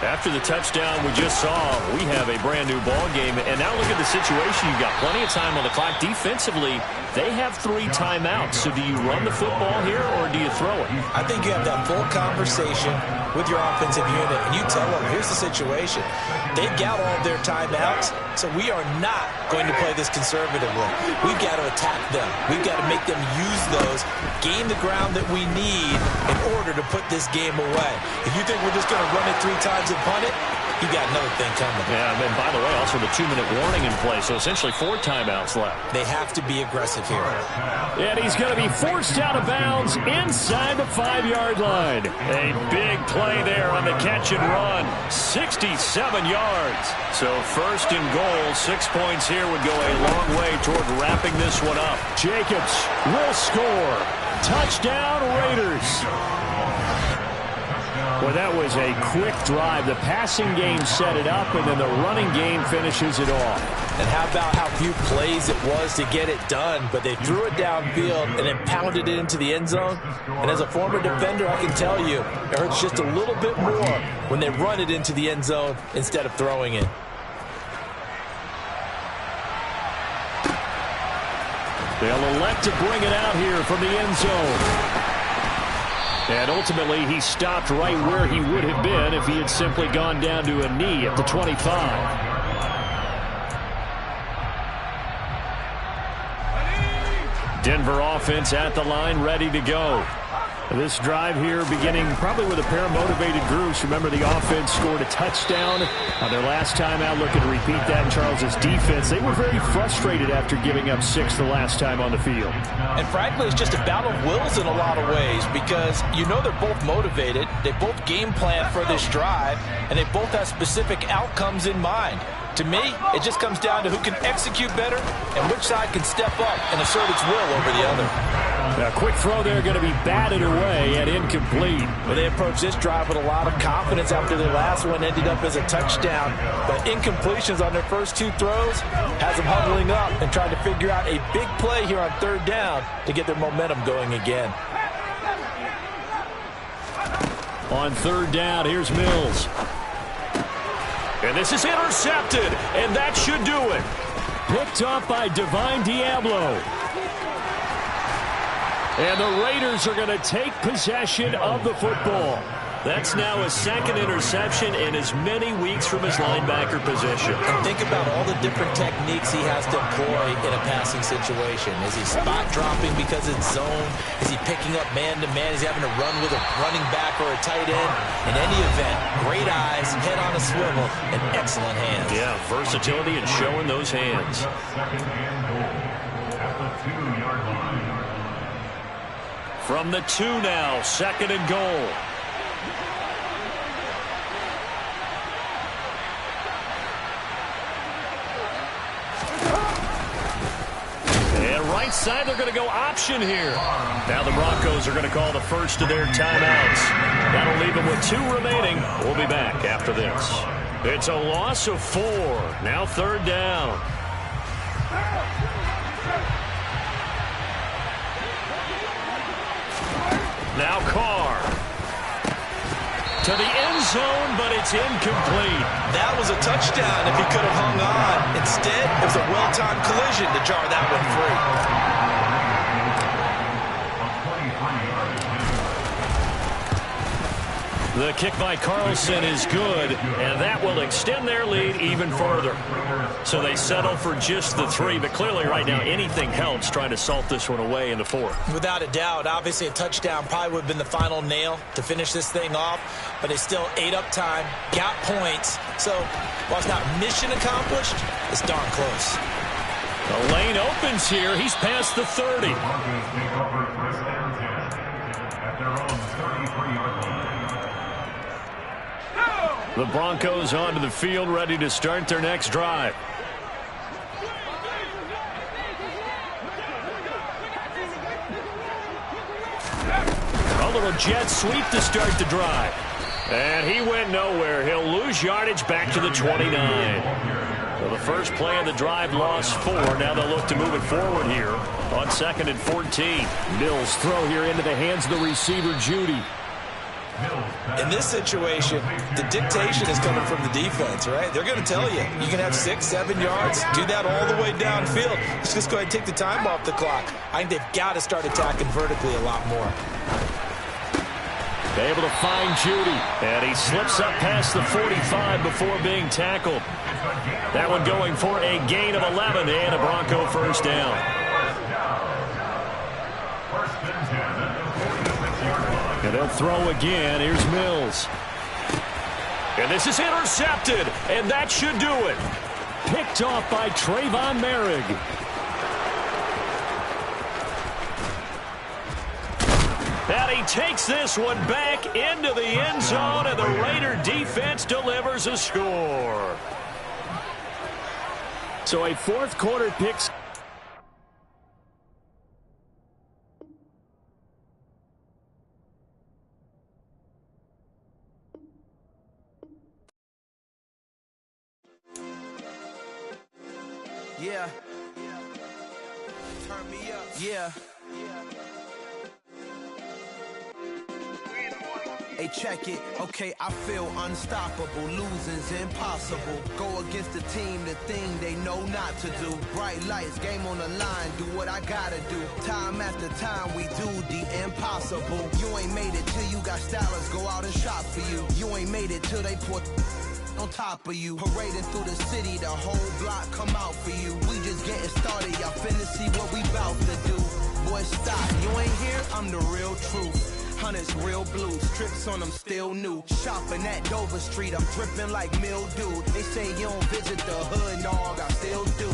After the touchdown we just saw, we have a brand new ball game. And now look at the situation. You've got plenty of time on the clock. Defensively, they have 3 timeouts. So do you run the football here or do you throw it? I think you have that full conversation with your offensive unit, and you tell them, here's the situation. They've got all of their timeouts, so we are not going to play this conservatively. We've got to attack them. We've got to make them use those, gain the ground that we need in order to put this game away. If you think we're just going to run it 3 times and punt it, you got another thing coming. Yeah, and by the way, also the 2-minute warning in play, so essentially 4 timeouts left. They have to be aggressive here. And he's going to be forced out of bounds inside the 5-yard line. A big play there on the catch and run. 67 yards. So first and goal, 6 points here would go a long way toward wrapping this one up. Jacobs will score. Touchdown, Raiders. Well, that was a quick drive. The passing game set it up, and then the running game finishes it off. And how about how few plays it was to get it done, but they threw it downfield and then pounded it into the end zone. And as a former defender, I can tell you, it hurts just a little bit more when they run it into the end zone instead of throwing it. They'll elect to bring it out here from the end zone. And ultimately, he stopped right where he would have been if he had simply gone down to a knee at the 25. Denver offense at the line, ready to go. This drive here beginning probably with a pair of motivated groups. Remember, the offense scored a touchdown on their last time out. Looking to repeat that in Charles's defense. They were very frustrated after giving up 6 the last time on the field. And frankly, it's just a battle of wills in a lot of ways because you know they're both motivated. They both game plan for this drive, and they both have specific outcomes in mind. To me, it just comes down to who can execute better and which side can step up and assert its will over the other. A quick throw there going to be batted away and incomplete. Well, they approached this drive with a lot of confidence after their last one ended up as a touchdown. But incompletions on their first 2 throws has them huddling up and trying to figure out a big play here on third down to get their momentum going again. On third down, here's Mills. And this is intercepted, and that should do it. Picked up by Divine Diablo. And the Raiders are going to take possession of the football. That's now his 2nd interception in as many weeks from his linebacker position. And think about all the different techniques he has to employ in a passing situation. Is he spot dropping because it's zone? Is he picking up man-to-man? Is he having to run with a running back or a tight end? In any event, great eyes, head on a swivel, and excellent hands. Yeah, versatility and showing those hands. From the 2 now, 2nd and goal. And right side, they're going to go option here. Now the Broncos are going to call the first of their timeouts. That'll leave them with 2 remaining. We'll be back after this. It's a loss of 4. Now 3rd down. Now Carr. To the end zone, but it's incomplete. That was a touchdown if he could have hung on. Instead, it was a well-timed collision to jar that one free. The kick by Carlson is good, and that will extend their lead even further. So they settle for just the 3, but clearly right now anything helps trying to salt this one away in the 4th. Without a doubt, obviously a touchdown probably would have been the final nail to finish this thing off, but they still ate up time, got points. So while it's not mission accomplished, it's darn close. The lane opens here. He's past the 30. The Broncos onto the field, ready to start their next drive. A little jet sweep to start the drive. And he went nowhere. He'll lose yardage back to the 29. So the first play of the drive lost 4. Now they'll look to move it forward here on 2nd and 14. Mills throw here into the hands of the receiver, Judy. In this situation, the dictation is coming from the defense, right? They're going to tell you, you can have 6, 7 yards, do that all the way downfield. Let's just go ahead and take the time off the clock. I think they've got to start attacking vertically a lot more. They're able to find Judy, and he slips up past the 45 before being tackled. That one going for a gain of 11 and a Bronco first down. And they'll throw again. Here's Mills. And this is intercepted, and that should do it. Picked off by Trayvon Merrick. And he takes this one back into the end zone, and the Raider defense delivers a score. So a 4th quarter pick. Yeah. Turn me up. Yeah. Hey, check it. Okay, I feel unstoppable. Losing's impossible. Go against the team, the thing they know not to do. Bright lights, game on the line. Do what I gotta do. Time after time, we do the impossible. You ain't made it till you got stylers go out and shop for you. You ain't made it till they put on top of you. Parading through the city, the whole block come out for you. We just getting started, y'all finna see what we bout to do. Boy, stop, you ain't here, I'm the real truth. Hunters real blue, strips on them still new. Shopping at Dover Street, I'm dripping like mildew. They say you don't visit the hood, dog, I still do.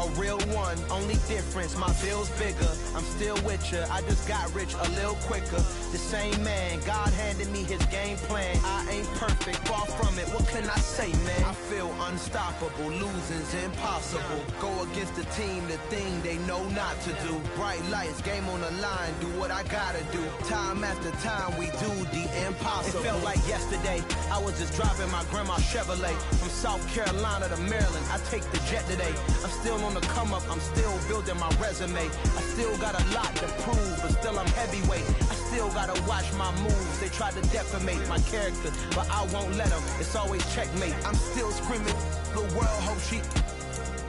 A real one, only difference, my bill's bigger. I'm still with ya, I just got rich a little quicker. The same man, God handed me his game plan. I ain't perfect, far from it, what can I say, man? I feel unstoppable, losing's impossible. Go against the team, the thing they know not to do. Bright lights, game on the line, do what I gotta do. Time after time, we do the impossible. It felt like yesterday, I was just driving my grandma's Chevrolet. From South Carolina to Maryland, I take the jet today. I'm still on the come up, I'm still building my resume. I still got a lot to prove, but still I'm heavyweight. I still gotta watch my moves. They tried to defamate my character, but I won't let them. It's always checkmate. I'm still screaming, the world hope she.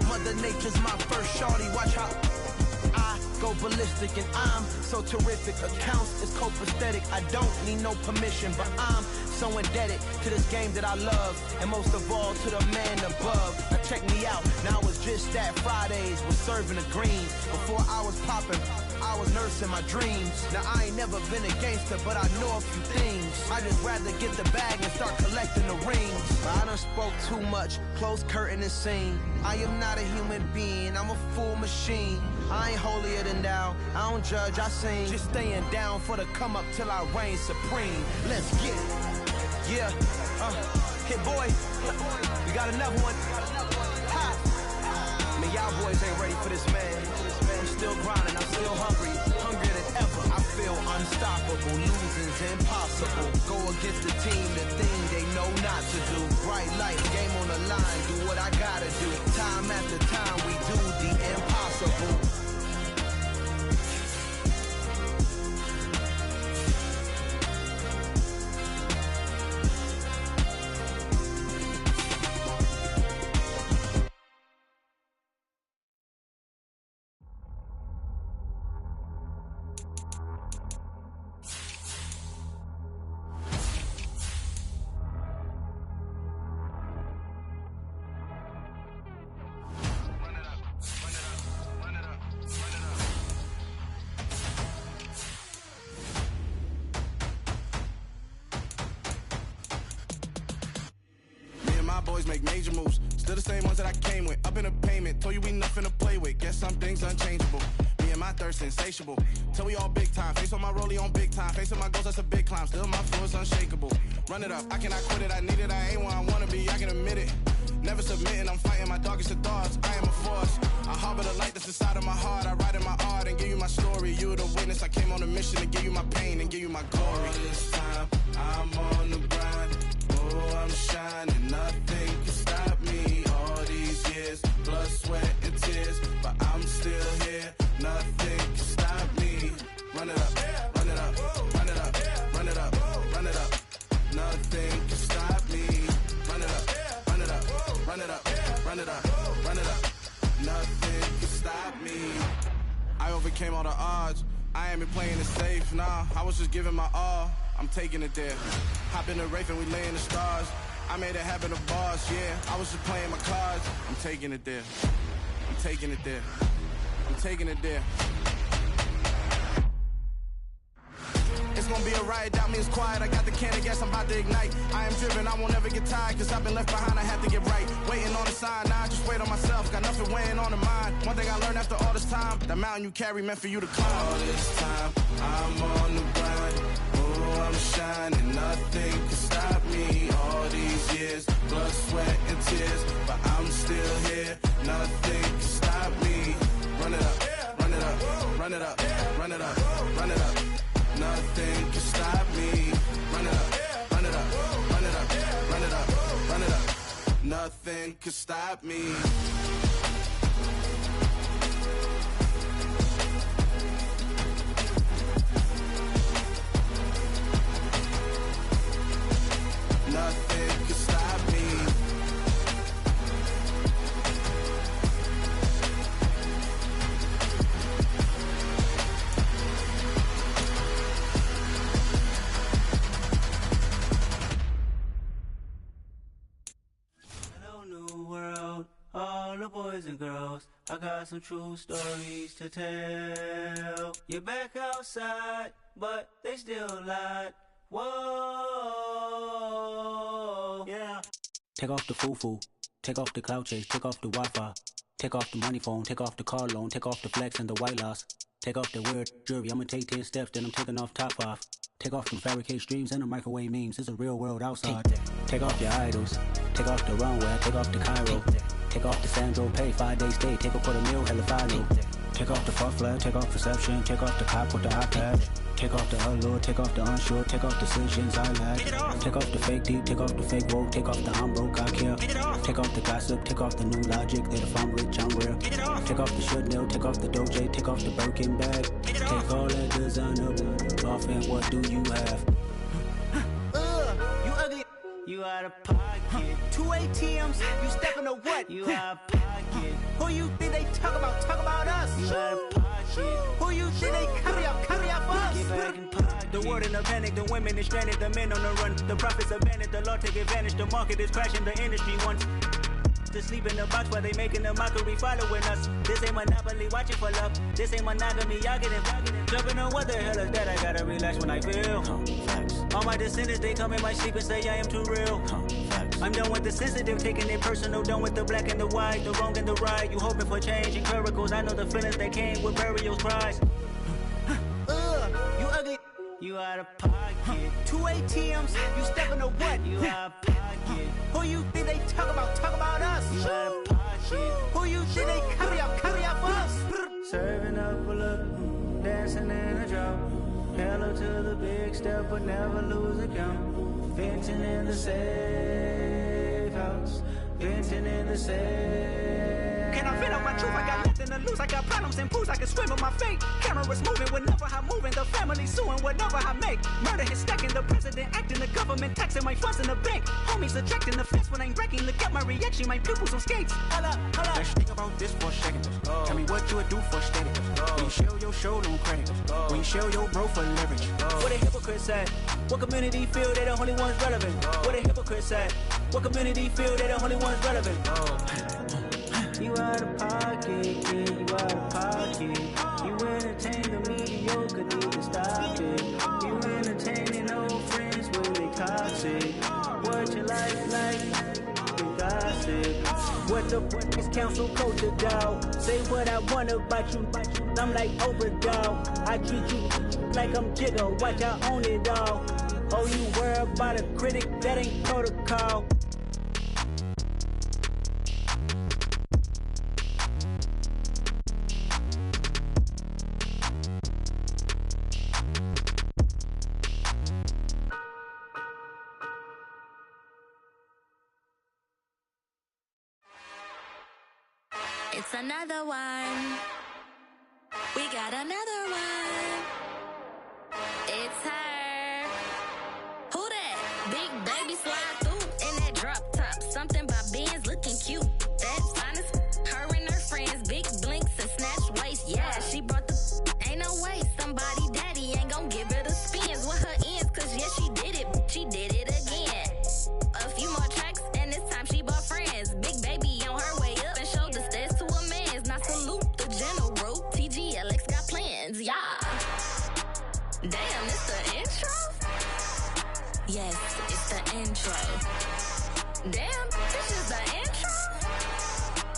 Mother Nature's my first shorty, watch how I go ballistic, and I'm so terrific. Accounts is copacetic, I don't need no permission, but I'm so indebted to this game that I love, and most of all to the man above. Now check me out, now it's just that Fridays was serving the greens. Before I was popping, I was nursing my dreams. Now I ain't never been a gangster, but I know a few things. I just rather get the bag and start collecting the rings. But I done spoke too much, close curtain and scene. I am not a human being, I'm a full machine. I ain't holier than thou, I don't judge, I sing. Just staying down for the come up till I reign supreme. Let's get it. Yeah, hit boy, we got another one. Ha. Man, y'all boys ain't ready for this, man. I'm still grinding, I'm still hungry, hungrier than ever. I feel unstoppable, losing's impossible. Go against the team, the thing they know not to do. Bright light, game on the line, do what I gotta do. Time after time, we do the impossible. Boys make major moves, still the same ones that I came with. Up in the payment, told you we nothing to play with. Guess some things unchangeable. Me and my thirst insatiable. Till we all big time. Face on my rollie on big time. Facing my goals, that's a big climb. Still my flow is unshakable. Run it up, I cannot quit it. I need it, I ain't where I wanna be. I can admit it. Never submitting, I'm fighting my darkest of thoughts. I am a force. I harbor the light that's inside of my heart. I write in my art and give you my story. You the witness. I came on a mission to give you my pain and give you my glory. All this time, I'm on the grind. Oh, I'm shining, nothing can stop me. All these years, blood, sweat, and tears, but I'm still here. Nothing can stop me. Run it up, run it up, run it up, run it up, run it up. Nothing can stop me. Run it up, run it up, run it up, run it up, run it up. Nothing can stop me. I overcame all the odds. I ain't been playing it safe, nah. I was just giving my all. I'm taking it there. Hop in the Wraith and we lay in the stars. I made it happen to boss, yeah. I was just playing my cards. I'm taking it there. I'm taking it there. I'm taking it there. It's gonna be a riot, doubt me it's quiet. I got the can of gas, I'm about to ignite. I am driven, I won't ever get tired, cause I've been left behind, I have to get right. Waiting on the sign, now I just wait on myself. Got nothing weighing on the mind. One thing I learned after all this time, the mountain you carry meant for you to climb. All this time, I'm on the grind. Oh, I'm shining, nothing can stop me. All these years, blood, sweat, and tears, but I'm still here. Nothing can stop me. Run it up, run it up, run it up, run it up, run it up. Nothing can stop me. Run it up, run it up, run it up, run it up, run it up. Nothing can stop me. Nothing can stop me. All the boys and girls, I got some true stories to tell. You're back outside, but they still lied. Whoa, yeah. Take off the foo-foo, take off the cloud chase, take off the Wi-Fi, take off the money phone, take off the car loan, take off the flex and the white loss, take off the weird jewelry. I'ma take 10 steps, then I'm taking off top off. Take off them fabricate streams and the microwave memes. It's a real world outside. Take off your idols, take off the runway, take off the Cairo, take off the Sandro pay, 5-day stay, take a $250,000 hella final. Take off the fuck flag, take off perception, take off the cop with the iPad. Take off the allure, take off the unsure, take off decisions I lack. Take off the fake deep, take off the fake woke, take off the I'm broke, I care. Take off the gossip, take off the new logic, that if I'm rich, I'm real. Take off the Chanel, take off the Doja, take off the Birkin bag. Take all that designer off and what do you have? You ugly, you out of pocket. 2 ATMs, you stepping to what? You out of pocket. Who you think they talk about us? You out of pocket. Who you think they carry up for us? Get back in pocket. The world in a panic, the women is stranded, the men on the run. The profits abandoned, the law take advantage, the market is crashing, the industry wants to sleep in the box while they making a mockery following us. This ain't Monopoly, watching for love. This ain't monogamy, y'all get it. Jumping on what the hell is that? I gotta relax when I feel. All my descendants, they come in my sleep and say I am too real. I'm done with the sensitive, taking it personal. Done with the black and the white, the wrong and the right. You hoping for change and miracles. I know the feelings that came with burials, cries. You ugly. You out of pocket. 2 ATMs, you stepping to what? You out of pocket. Who you think they talk about us? You out of pocket. Who you think they carry up for us? Serving up a look, dancing in a drop. Hello to the big step, but never lose a count. Venting in the safe house, venting in the safe. Can I vent on my truth? I got nothing to lose. I got problems and booze. I can swim on my fate. Cameras moving whenever I'm moving. The family suing whatever I make. Murder is stacking. The president acting. The government taxing my funds in the bank. Homies ejecting the fence when I'm breaking. Look at my reaction. My pupils on skates. Hold up, hold up. Let's think about this for a second. Tell me what you would do for steady. When you show your show, no credit. When you show your bro for leverage. What a hypocrite said. What community feel they the only ones relevant? What a hypocrite said. What community feel they the only ones relevant? You out of pocket, yeah, you out of pocket. You entertain the mediocre, need to stop it. You entertaining old friends when they toxic. What your life like, you gossip. What the fuck is council culture, dog? Say what I want about you, I'm like overdog. I treat you like I'm Jigga, watch I own it all. Oh, you worry about a critic, that ain't protocol. It's another one. We got another one. It's her. Who that? Big baby slide through in that drop top. Something by Benz looking cute. That's honest. Her and her friends, big blinks and snatch waist. Yeah, she brought the. Ain't no way somebody daddy ain't gon' give her the spins with her ends. Cause yeah, she did it. She did it again. A few more tracks and this time she bought friends. Big baby on her way up and showed the stairs to a man's. Now salute the general. TGLX got plans, yeah. Damn, it's the intro? Yes, it's the intro. Damn, this is the intro?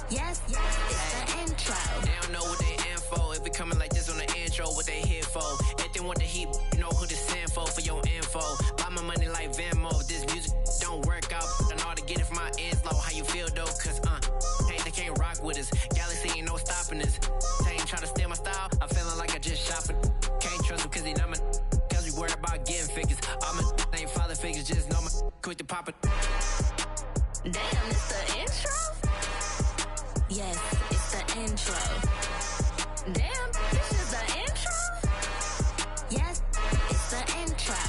Yes, it's the intro. They don't know what they in for. If it coming like this on the intro, what they here for? If they want the heat, you know who to send for your info. Buy my money like Venmo. This music don't work out. I know how to get it from my ends low. How you feel though? Cause hey, they can't rock with us. Galaxy ain't no stopping us. They ain't trying to steal my style. I'm feeling like I just shopping. Can't trust them cause they not my. Cause we worried about getting figures. All my ain't father figures. Just know my quick to pop it. Damn, it's the intro? Yes, it's the intro. Damn, this is the intro? Yes, it's the intro.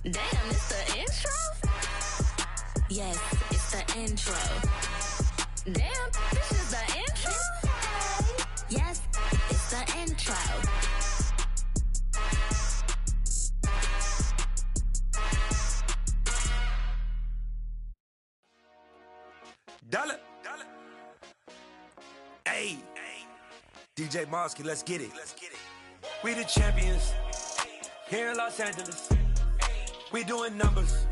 Damn, it's the intro? Yes, it's the intro. Damn, this is the intro? Yes, it's the intro. Dollar. Hey. DJ Mosky, let's get it. We the champions here in Los Angeles. We doing numbers.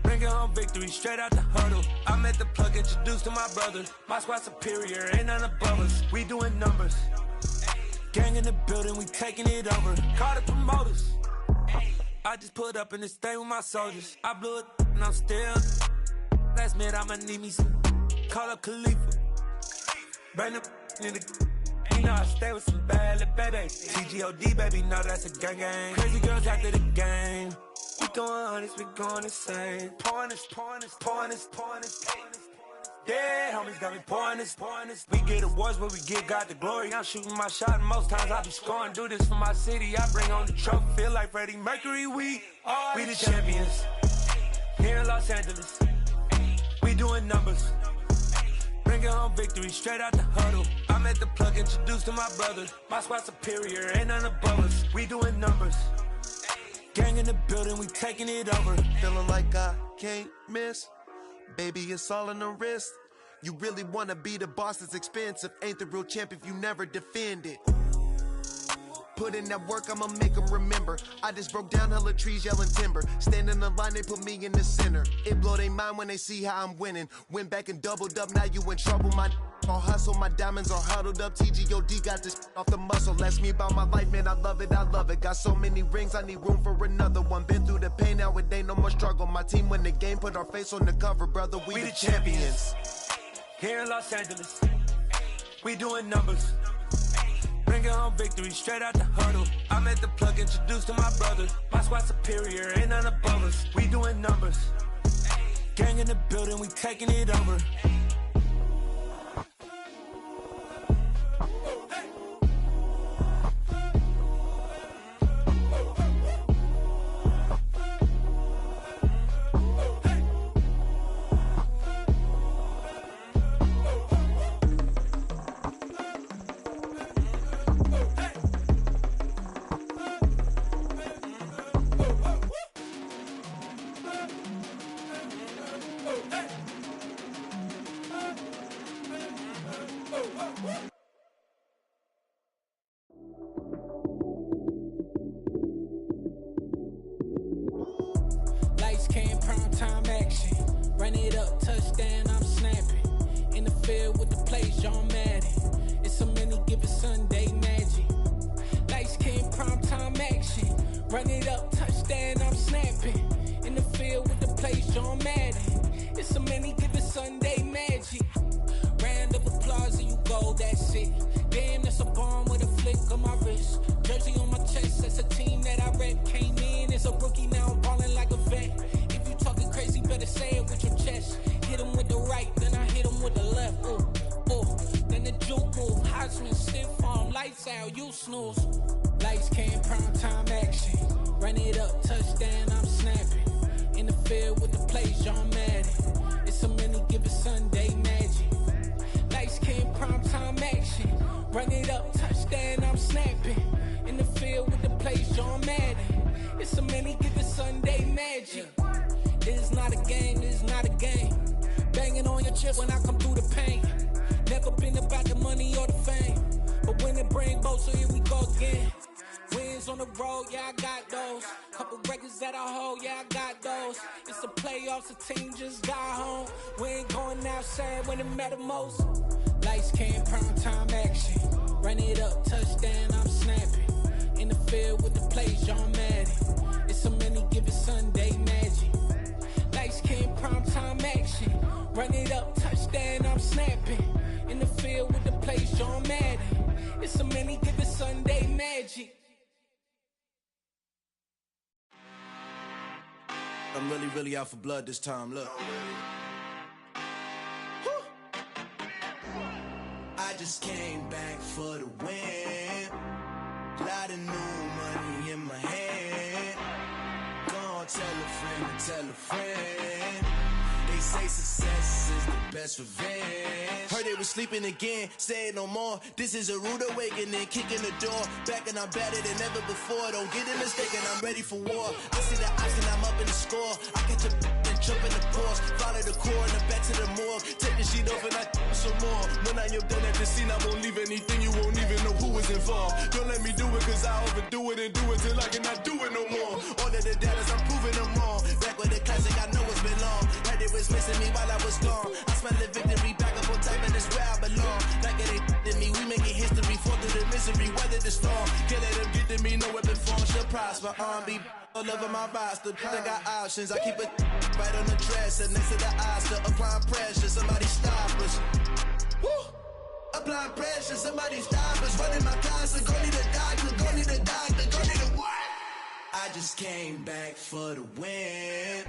Bringing home victory straight out the huddle. I'm at the plug, introduced to my brother. My squad superior, ain't none above us. We doing numbers. Gang in the building, we taking it over. Call the promoters. I just put up in this thing with my soldiers. I blew it and I'm still. Last minute, I'ma need me some. Call up Khalifa. Bring them in the. You know I stay with some bad little baby. TGOD, baby, know that's a gang gang. Crazy girls after the game. We going honest, we going insane. Pouring this. Yeah, homies got me pouring this. We get awards, but we give God the glory. I'm shooting my shot, and most times I be scoring. Do this for my city, I bring on the trophy. Feel like Freddie Mercury, we the champions. Here in Los Angeles. We doing numbers. Bringing home victory straight out the huddle. I'm at the plug, introduced to my brother. My squad superior, ain't none above us. We doing numbers. Gang in the building, we taking it over. Feeling like I can't miss. Baby, it's all in the wrist. You really wanna be the boss, it's expensive. Ain't the real champ if you never defend it. Put in that work, I'ma make them remember. I just broke down hella trees, yelling timber. Stand in the line, they put me in the center. It blow their mind when they see how I'm winning. Went back and doubled up, now you in trouble. My all hustle, my diamonds are huddled up. TGOD got this off the muscle. Ask me about my life, man, I love it. Got so many rings, I need room for another one. Been through the pain, now it ain't no more struggle. My team win the game, put our face on the cover, brother. We the champions. Here in Los Angeles. We doing numbers. Bringing home victory straight out the huddle. I'm at the plug, introduced to my brothers. My squad superior, ain't none above us. We doing numbers. Gang in the building, we taking it over. Lights came, prime time action. Run it up, touchdown, I'm snapping. In the field with the plays, John Madden. It's a many given Sunday magic. Lights came, prime time action. Run it up, touchdown, I'm snapping. In the field with the plays, John Madden. It's a many given Sunday magic. Round of applause and you go, that's it. Damn, that's a bomb with a flick on my wrist. Jersey on my chest, that's a team that I rep. Came in as a rookie, now I'm ballin' like a vet. If you talking crazy, better say it with your chest. Hit him with the right, then I hit him with the left. Then the juke move, Heisman, stiff arm, lights out, you snooze. Lights came, prime time action. Run it up, touchdown, I'm snapping. In the field with the plays, John Madden. It's a many given Sunday magic. Lights came, prime time action. Run it up, touchdown, I'm snapping. In the field with the plays, John Madden. It's a many given Sunday magic. This is not a game, this is not a game. Banging on your chest when I come through the pain. Never been about the money or the fame. But when it bring both, so here we go again. Wins on the road, yeah, I got those. Couple records that I hold, yeah, I got those. It's the playoffs, the team just got home. We ain't going outside when it matter most. Lights came, prime time action. Run it up, touchdown, I'm snapping. In the field with the plays, John Madden. It's a many given Sunday magic. Lights came, prime time action. Run it up, touchdown, I'm snapping. In the field with the plays, John Madden. It's a many given Sunday magic. I'm really out for blood this time, look. I just came back for the win. Lot of new money in my hand. Gonna tell a friend to tell a friend. They say success is the best revenge. Heard they was sleeping again, say it no more. This is a rude awakening, kicking the door. Back and I'm better than ever before. Don't get it mistaken, I'm ready for war. I see the option, I'm up in the score. I catch a and jump in the course. Follow the core and then back to the morgue. Take the sheet off and I some more. When I am done at the scene, I won't leave anything. You won't even know who is involved. Don't let me do it, cause I overdo it and do it till I cannot do it no more. All of the data's, I'm proving them wrong. Back with the classic, I know it's been long. Heard it was missing me while I was gone. I smell the victory, back up on time, and that's where I belong. Like it ain't to me, we making history. Fall through the misery, weather the storm. Can't let them get to me, no weapon form should prosper. Be all over my roster, I got options. I keep it right on the dresser, next to the Oscar. Applying pressure, somebody stop us. Woo! Applying pressure, somebody stop us. Running my class, go need a doctor, go need a doctor, go need a what? I just came back for the win.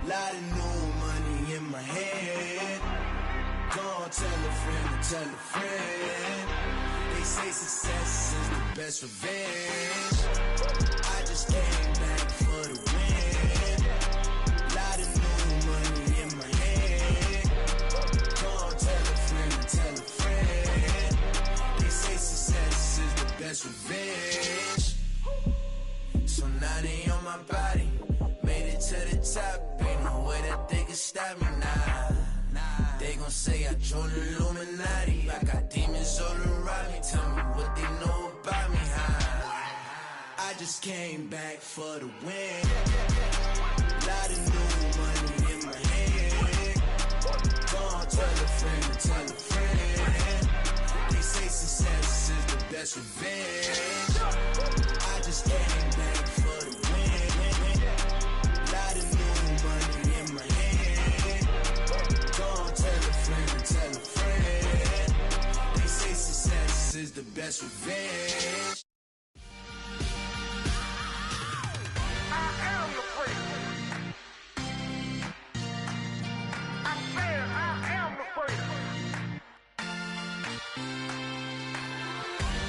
Lot of new money in my head. Gonna tell a friend to tell a friend. They say success is the best revenge. I just came back for the win. Lot of new money in my head. Gonna tell a friend to tell a friend. They say success is the best revenge. So now they on my body. Made it to the top. Ain't no way that they can stop me now. They gon' say I joined the Illuminati. I got demons all around me. Tell me what they know about me, huh? I just came back for the win. Lot of new money in my head. Gonna tell a friend to tell a friend. They say success is the best revenge. I just came back for the win. Lot of new money in my head. Gonna tell a friend to tell a friend. They that's revenge. I am the freak. I said I am the freak.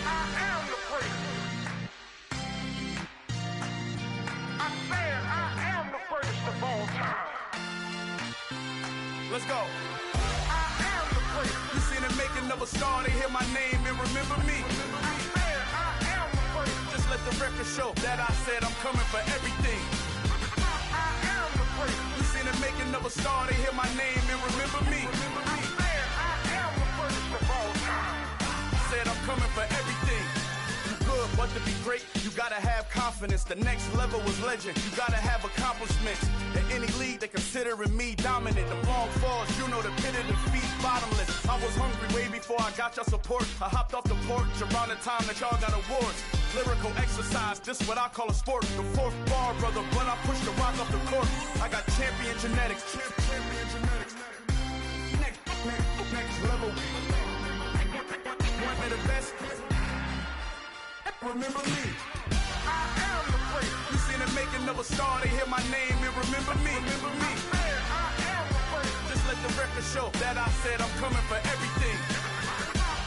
I am the freak. I said I am the freakest of all time. Let's go. I am the freak. You seen the making of a star, they hear my name and remember me. I said I am the freak. Just let the record show that I said I'm coming for everything. I am the freak. You seen the making of a star, they hear my name and remember me. I said I am the freakest of all time. Said I'm coming for everything. You good, but to be great, you gotta have confidence. The next level was legend. You gotta have accomplishments. In any league, they considering me dominant. The long falls, you know the pit of defeat, bottomless. I was hungry way before I got your support. I hopped off the porch around the time that y'all got awards. Lyrical exercise, this what I call a sport. The fourth bar, brother, when I push the rock off the court. I got champion genetics. Champion genetics. Next level. One of the best. Remember me. I am the freak. You seen the making of a star, they hear my name and remember me. Remember me. I said I am the freak. Just let the record show that I said I'm coming for everything.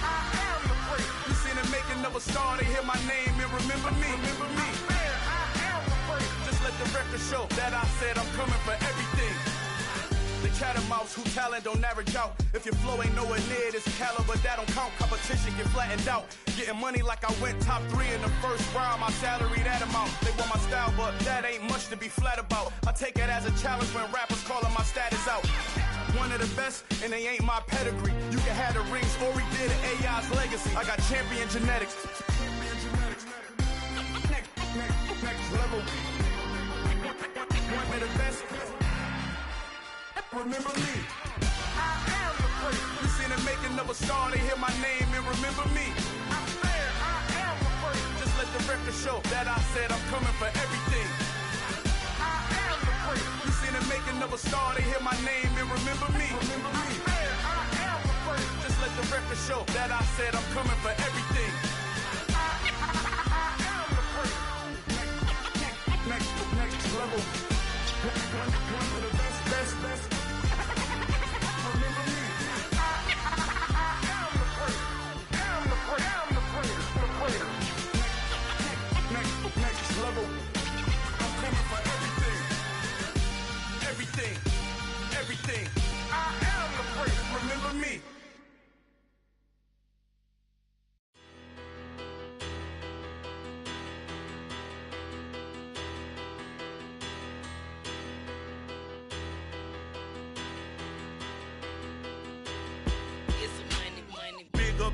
I am the freak. You seen the making of a star, they hear my name and remember me. Remember me. I said I am the freak. Just let the record show that I said I'm coming for everything. The catamounts who talent don't average out. If your flow ain't nowhere near this caliber, that don't count. Competition get flattened out. Getting money like I went top 3 in the first round. My salary that amount. They want my style, but that ain't much to be flat about. I take it as a challenge when rappers calling my status out. One of the best, and they ain't my pedigree. You can have the rings, Ori did it, AI's legacy. I got champion genetics. Next level. One of the best. Remember me. I am the freak. You seen the making of a star, they hear my name and remember me. I said I am the freak. Just let the record show that I said I'm coming for everything. I am the freak. You seen the making of a star, they hear my name and remember me. Remember me. I said I am the freak. Just let the record show that I said I'm coming for everything. I am the freak. Next level. One of the best. Remember me. I am the freak. Am the freak. Am the freak. The freak. Next level. I'm coming for everything. Everything. I am the freak. Remember me.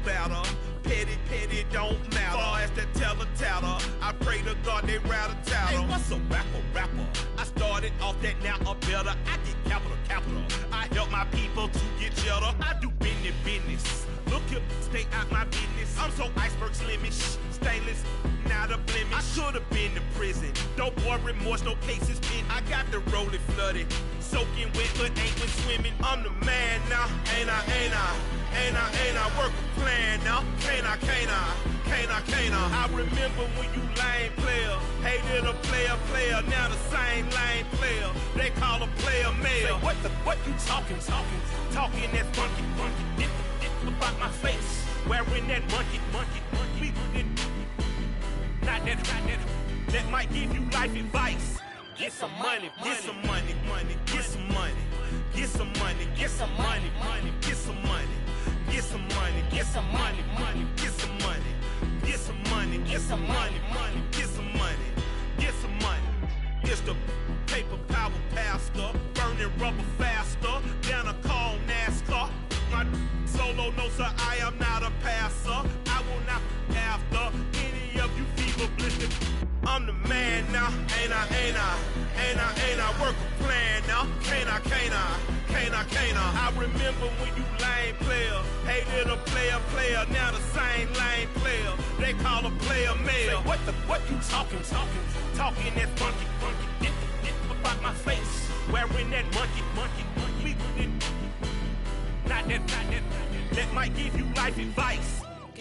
Better, petty, don't matter. Far as the teller, I pray to God they rattle tattle. Hey, what's a rapper? I started off that, now I'm better. I get capital. I help my people to get cheddar. I do business. Look here, stay out my business. I'm so iceberg slimish, stainless, not a blemish. I should have been to prison. No boy remorse, no cases pinned. I got the rolling flooded, soaking wet, but ain't been swimming. I'm the man now, ain't I? Work a plan now, can't I? I remember when you lame player, hated a player, now the same lame player. They call a player mayor. Say, what you talking that funky, dip about my face, wearing that monkey. Not that might give you life advice. Get some money. It's the paper power pastor, burning rubber faster, down a call NASCAR. My solo notes sir, I am not a passer. I will not after any of you fever blistered. I'm the man now, ain't I? Work a plan now, can't I? I remember when you lame player, hated a player, now the same lame player. They call a player mayor. Say, what you talking that funky, dip about my face, wearing that monkey. Not that might give you life advice.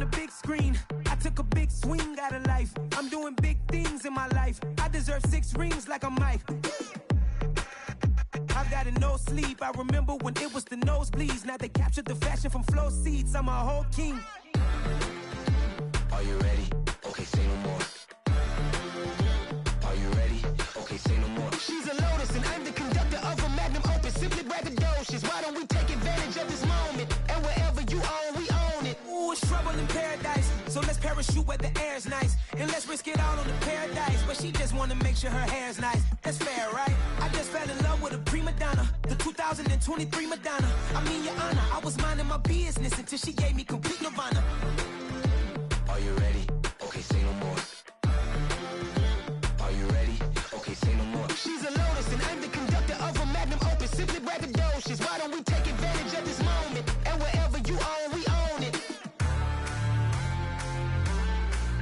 the big screen. I took a big swing out of life. I'm doing big things in my life. I deserve 6 rings like a Mike. I've got a no sleep. I remember when it was the nosebleeds. Now they captured the fashion from flow seats. I'm a whole king. Are you ready? Okay, say no more. Are you ready? Okay, say no more. She's a lotus and I'm the conductor of a magnum opus. Simply braggadocious. Why don't we take advantage of this moment? And wherever you own, we own it. Ooh, it's trouble in paradise. So let's parachute where the air's nice. And let's risk it all on the paradise. But she just wanna make sure her hair's nice. That's fair, right? I just fell in love with a prima donna. The 2023 Madonna. I mean, your honor, I was minding my business until she gave me complete nirvana. Are you ready? Okay, say no more. Are you ready? Okay, say no more. She's a lotus and I'm the conductor of a magnum opus. Simply braggadocious. Why don't we take advantage of this moment? And wherever you own, we own it.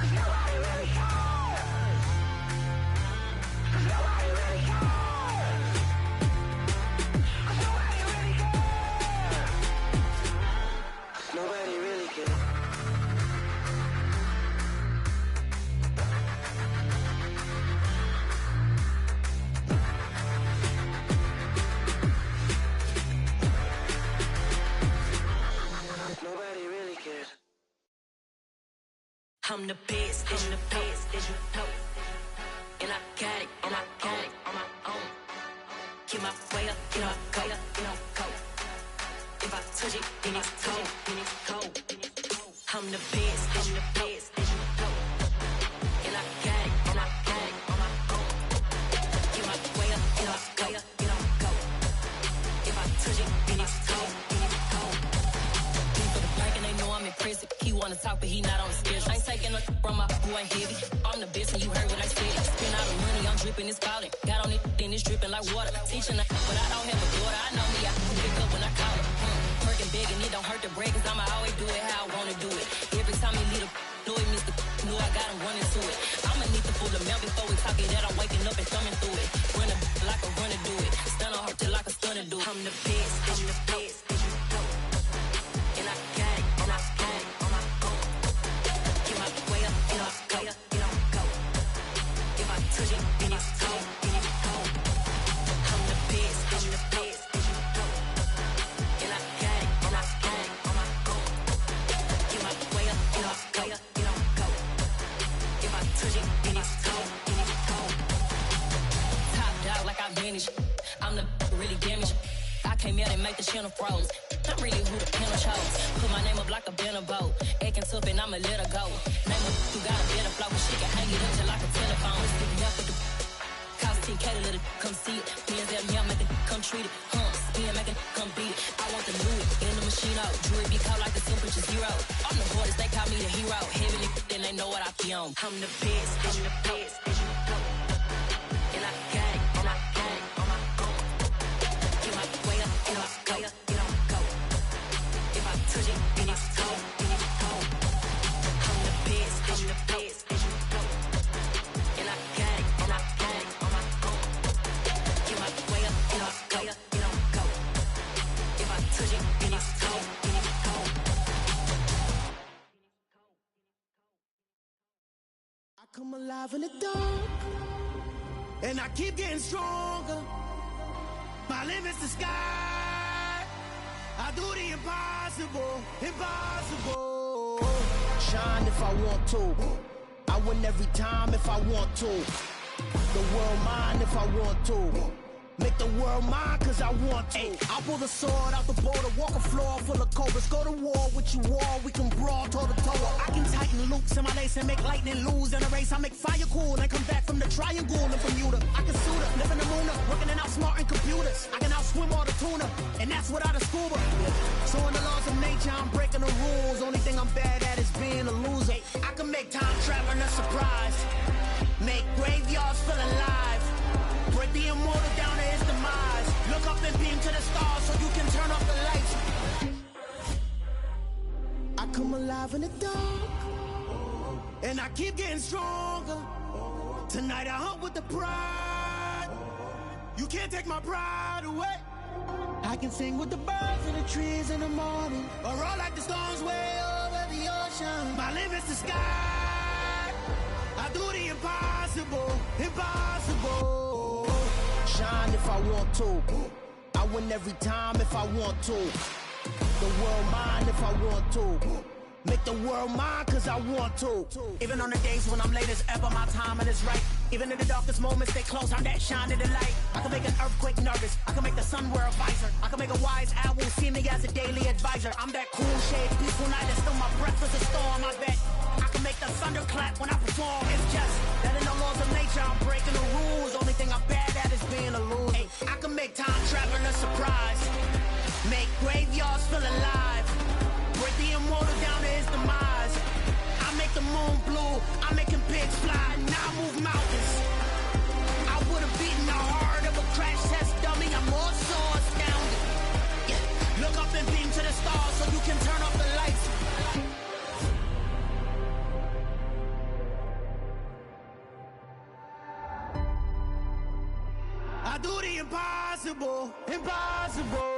Cause nobody really cares. Cause nobody really cares. Cause nobody really cares. Nobody really cares. Nobody really cares. I'm the best, as you know. And I got it, on my own. Get my way up, get on go. If I touch it, then it's cold. I'm the best, as you know. And I got it, on my own. Get my way up, get on go. If I touch it, then it's cold. For the blank and they know I'm in prison. He wanna talk, but he not on the schedule. I ain't taking a from my who ain't heavy. I'm the best and you heard what I said. Spend all the money, I'm dripping, it's falling. Got on it, then it's dripping like water. Teaching, but I don't have a daughter. I know me, I can pick up when I call it. Working big and it don't hurt to break, cause I'ma always do it how I wanna do it. Every time he lead a do it, Mr. Knew I got him running to it. I'ma need the full amount before we talk it that I'm waking up and thumbing through it. Run a like a runner do it. Stun on her till like a stunner do it. I'm the best, as you know. And I got it, on my own. Get my way up, get on go. If I touch it, then it's cold. I'm the best, as you know. And I got it, on my own. Get my way up, get on go. If I touch it, then it's cold. Top dog like I manage. I'm the really damaged. I came out and make the channel froze. I'm really who the panel chose. Put my name up like a banner boat. Acting tough and I'ma let her go. Name her who got a better flow, but she can hang it up just like a telephone. Let's get me up with the cost 10K to let it come see it. Me and them, yeah, make it come treat it. Spin, make it come beat it. I want the Louis in the machine out. Jewelry be caught like the temperature 0. I'm the hardest, they call me the hero. Heavenly, then they know what I be on. I'm the best, as you know. And I got it, on my own. Get my way up, get on go. If I touch it, then it's cold. I'm the best, as you know. And I got it, on my own. Get my way up, get on go. If I touch it, then it's cold. I come alive in the dark, and I keep getting stronger. My limit's the sky. I do the impossible. Shine if I want to. I win every time if I want to. The world mine if I want to. Make the world mine cause I want to. I pull the sword out the border, walk a floor full of cobras. Go to war with you all, we can brawl toe to toe. I can tighten loops in my lace and make lightning lose in a race. I make fire cool and come back from the triangle and Bermuda. I can suit up, live in the moon up, working and outsmarting computers. I can outswim all the tuna, and that's without a scuba. So in the laws of nature, I'm breaking the rules. Only thing I'm bad at is being a loser. I can make time traveling a surprise. Make graveyards feel alive. Break the immortal down to his demise. Look up and beam to the stars so you can turn off the lights. I come alive in the dark, and I keep getting stronger. Tonight I hunt with the pride. You can't take my pride away. I can sing with the birds and the trees in the morning, or roll like the storms way over the ocean. the sky. I do the impossible, impossible. Shine if I want to. I win every time if I want to. The world mine if I want to. Make the world mine cause I want to. Even on the days when I'm late as ever, my timing is right. Even in the darkest moments, stay close, I'm that shine of the light. I can make an earthquake nervous, I can make the sun wear a visor. I can make a wise owl see me as a daily advisor. I'm that cool shade, peaceful night, and still my breath is a storm, I bet. I can make the thunder clap when I perform. It's just that in the laws of nature, I'm breaking the rules. Only thing I'm bad at is being a loser. Hey, I can make time traveling a surprise. Make graveyards feel alive. Break the immortal down to his demise. I make the moon blue, I'm making pigs fly. Now I move mountains. I would've beaten the heart of a crash test dummy. I'm more so astounded. Yeah. Look up and beam to the stars so you can turn off the lights. I do the impossible, impossible.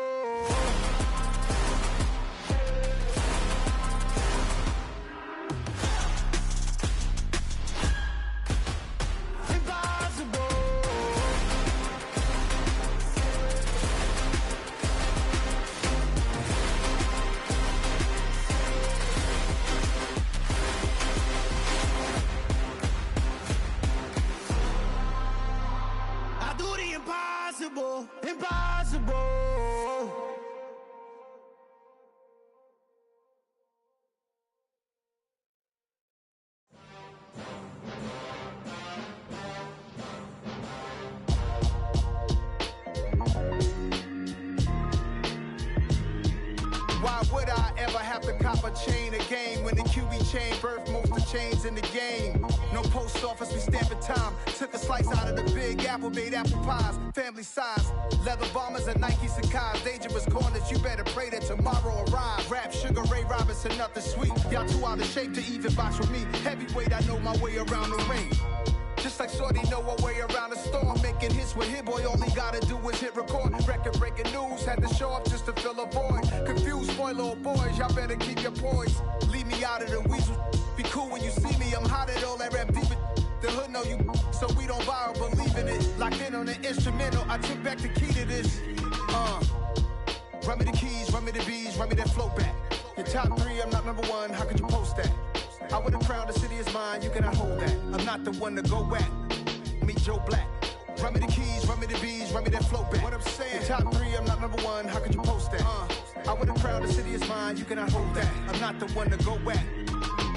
Impossible, impossible. Why would I ever have to cop a chain again when the QB chain birthed most of chains in the game? No post office, we stamping time. Took a slice out of the big apple, made apple pies, family size. Leather bombers and Nike Sacai's. Dangerous corners, you better pray that tomorrow arrives. Rap, Sugar Ray Robinson, nothing sweet. Y'all too out of shape to even box with me. Heavyweight, I know my way around the ring. Just like Shorty know her way around the storm. Making hits with Hit Boy, all he gotta do is hit record. Record breaking news, had to show up just to fill a void. Confused, spoil old boys, y'all better keep your poise. Leave me out of the weasel. Be cool when you see me, I'm hot at all that rap deep. The hood know you, so we don't borrow, believe in it. Locked in on the instrumental, I took back the key to this. Run me the keys, run me the bees, run me that flow back. Your top three, I'm not number one, how could you post that? I would have crowned the city is mine, you cannot hold that. I'm not the one to go back. Meet Joe Black. Run me the keys, run me the bees, run me that flow back. What I'm saying, your top three, I'm not number one, how could you post that? I would have crowned the city is mine, you cannot hold that. I'm not the one to go back.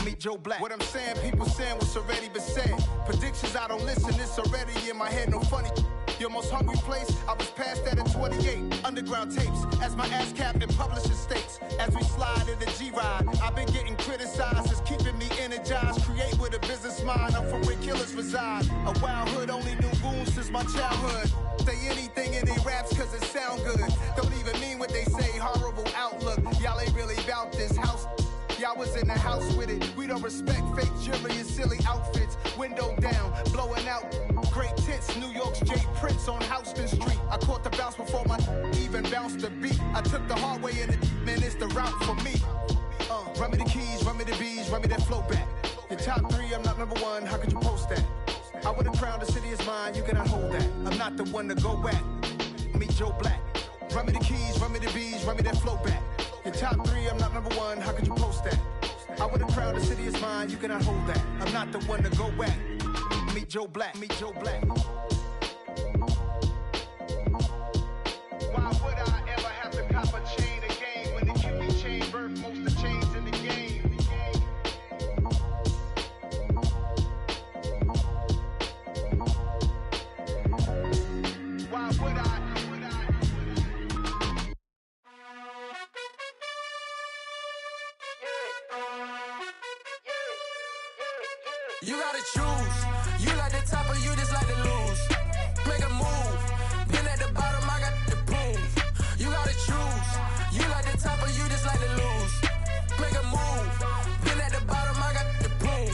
Meet Joe Black. What I'm saying, people saying what's already been said. Predictions, I don't listen, it's already in my head, no funny. Your most hungry place, I was past that at 28. Underground tapes, as my ass captain publishing states. As we slide in the G-Ride, I've been getting criticized, it's keeping me energized. Create with a business mind, I'm from where killers reside. A wild hood, only knew goons since my childhood. Say anything in they raps cause it sound good. Don't even mean what they say, horrible outlook. Y'all ain't really about this house. Y'all was in the house with it. We don't respect fake jewelry and silly outfits. Window down, blowing out great tits. New York's J. Prince on Houston Street. I caught the bounce before my even bounced the beat. I took the hard way and man, it's the route for me. Run me the keys, run me the bees, run me that flow back. Your top three, I'm not number one, how could you post that? I would have crowned the city is mine, you cannot hold that. I'm not the one to go back. Meet Joe Black. Run me the keys, run me the bees, run me that flow back. Your top three, I'm not number one, how could you post that? I would have crowned the city is mine, you cannot hold that. I'm not the one to go back. Meet Joe Black, meet Joe Black. Why would I ever have to cop a chain again when the QB chain birthed most of the chains in the game? Why would I? You gotta choose. You like the top or you just like to lose. Make a move. Been at the bottom, I got the proof. You gotta choose. You like the top or you just like to lose. Make a move. Been at the bottom, I got the proof.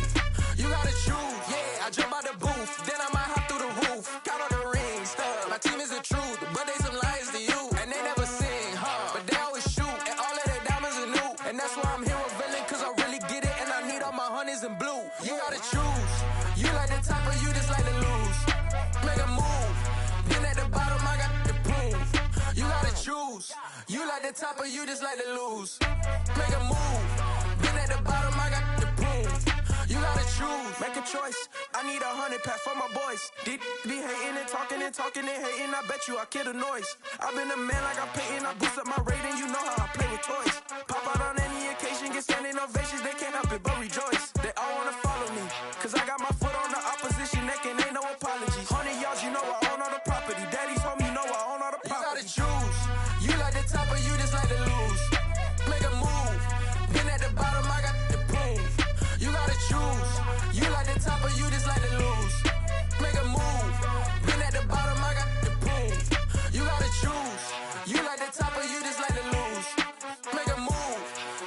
You gotta choose. Yeah, I jump out the booth. Then I might hop through the roof. Count on the rings. My team is the truth, but they some liars to you. And they never sing, but they always shoot. And all of their diamonds are new. And that's why I'm here with villain, cause I really get it. And I need all my honeys oranges and blue. You gotta choose. You like the top or you just like to lose. Make a move. Then at the bottom, I got the proof. You gotta choose. You like the top or you just like to lose. Make a move. Then at the bottom, I got the proof. You gotta choose. Make a choice. I need 100 pack for my boys. Be hating and talking and talking and hating. I bet you I kill the noise. I've been a man like I'm Peyton. I boost up my rating. You know how I play with toys. Pop out on any occasion, get standing ovations. They can't help it but rejoice. They all wanna follow me. Cause I got my foot on the opposition neck and ain't no apologies. 100 yards, you know I own all the property. Daddy's home, you know I own all the property. You gotta choose. You like the top or you just like to lose. Make a move. Then at the bottom, I got the proof. You gotta choose. You like the top or you just like to lose. Make a move. Then at the bottom, I got the proof. You gotta choose. You like the top or you just like to lose. Make a move.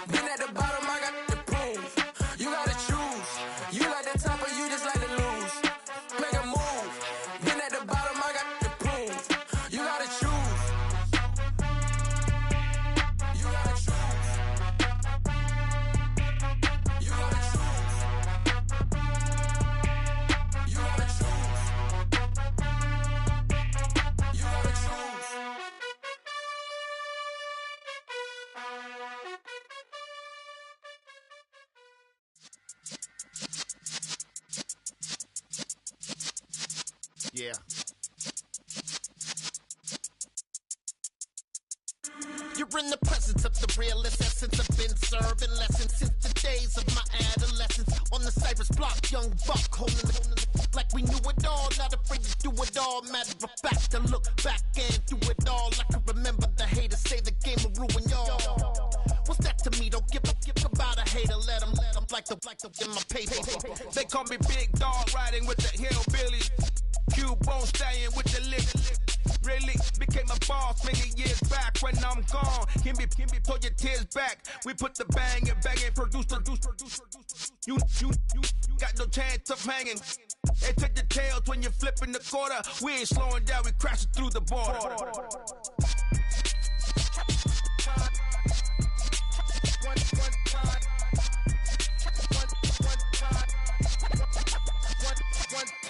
Then at the bottom, I got the proof. You gotta choose. You like the top or you just like to lose. Make a move. Then at the bottom, I got the proof. You gotta choose. You gotta choose. You gotta choose. You gotta choose. You gotta choose. Yeah. You're in the presence of the realest essence. I've been serving lessons since the days of my adolescence. On the Cypress block, young buck holding the like we knew it all. Not afraid to do it all. Matter of fact, to look back and do it all. I can remember the haters say the game will ruin y'all. What's that to me? Don't give about a hater. Let them like the in my paper. They call me Big Dog, riding with the hillbillies. Cubone staying with the lift. Really became a boss many years back. When I'm gone, can be pull your tears back. We put the bang and produce. You got no chance of hanging. They take the tails when you're flipping the quarter. We ain't slowing down, we crashing through the border.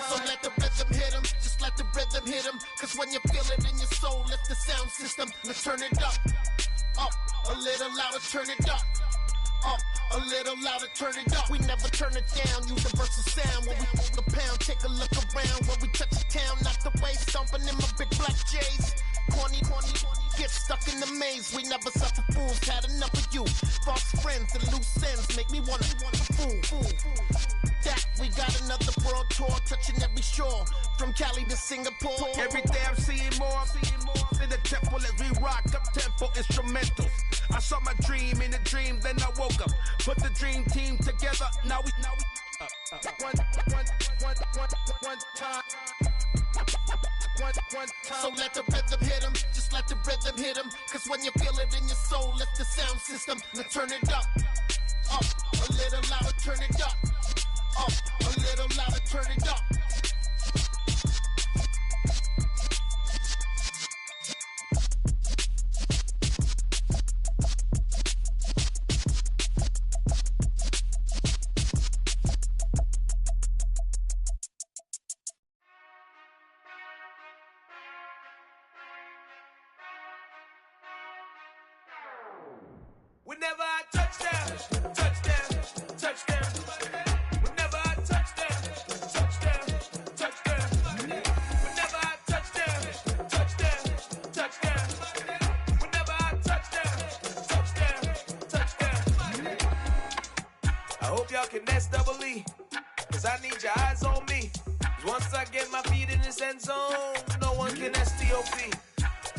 So let the rhythm hit him, just let the rhythm hit him. Cause when you feel it in your soul, lift the sound system. Let's turn it up, a little louder, turn it up, a little louder, turn it up. We never turn it down, universal sound. When we move the pound, take a look around. When we touch the town, knock the way, stomping in my big black J's. Corny, get stuck in the maze. We never suffer fools, had enough of you. False friends and loose ends make me wanna fool. That we got another world tour, touching every shore, from Cali to Singapore. Every day I'm seeing more in the temple as we rock up tempo instrumentals. I saw my dream in a dream, then I woke up. Put the dream team together. Now we one time. So let the rhythm hit him, just let the rhythm hit him. Cause when you feel it in your soul, lift the sound system. Let's turn it up, a little louder, turn it up, a little louder, turn it up. Whenever I touchdown, touchdown, touchdown. Whenever I touchdown, touchdown, touchdown. Whenever I touchdown, touchdown, touchdown. Whenever I touchdown, touchdown, touchdown. I hope y'all can nest double E, cause I need your eyes on me. Cause once I get my feet in this end zone, no one can STOP.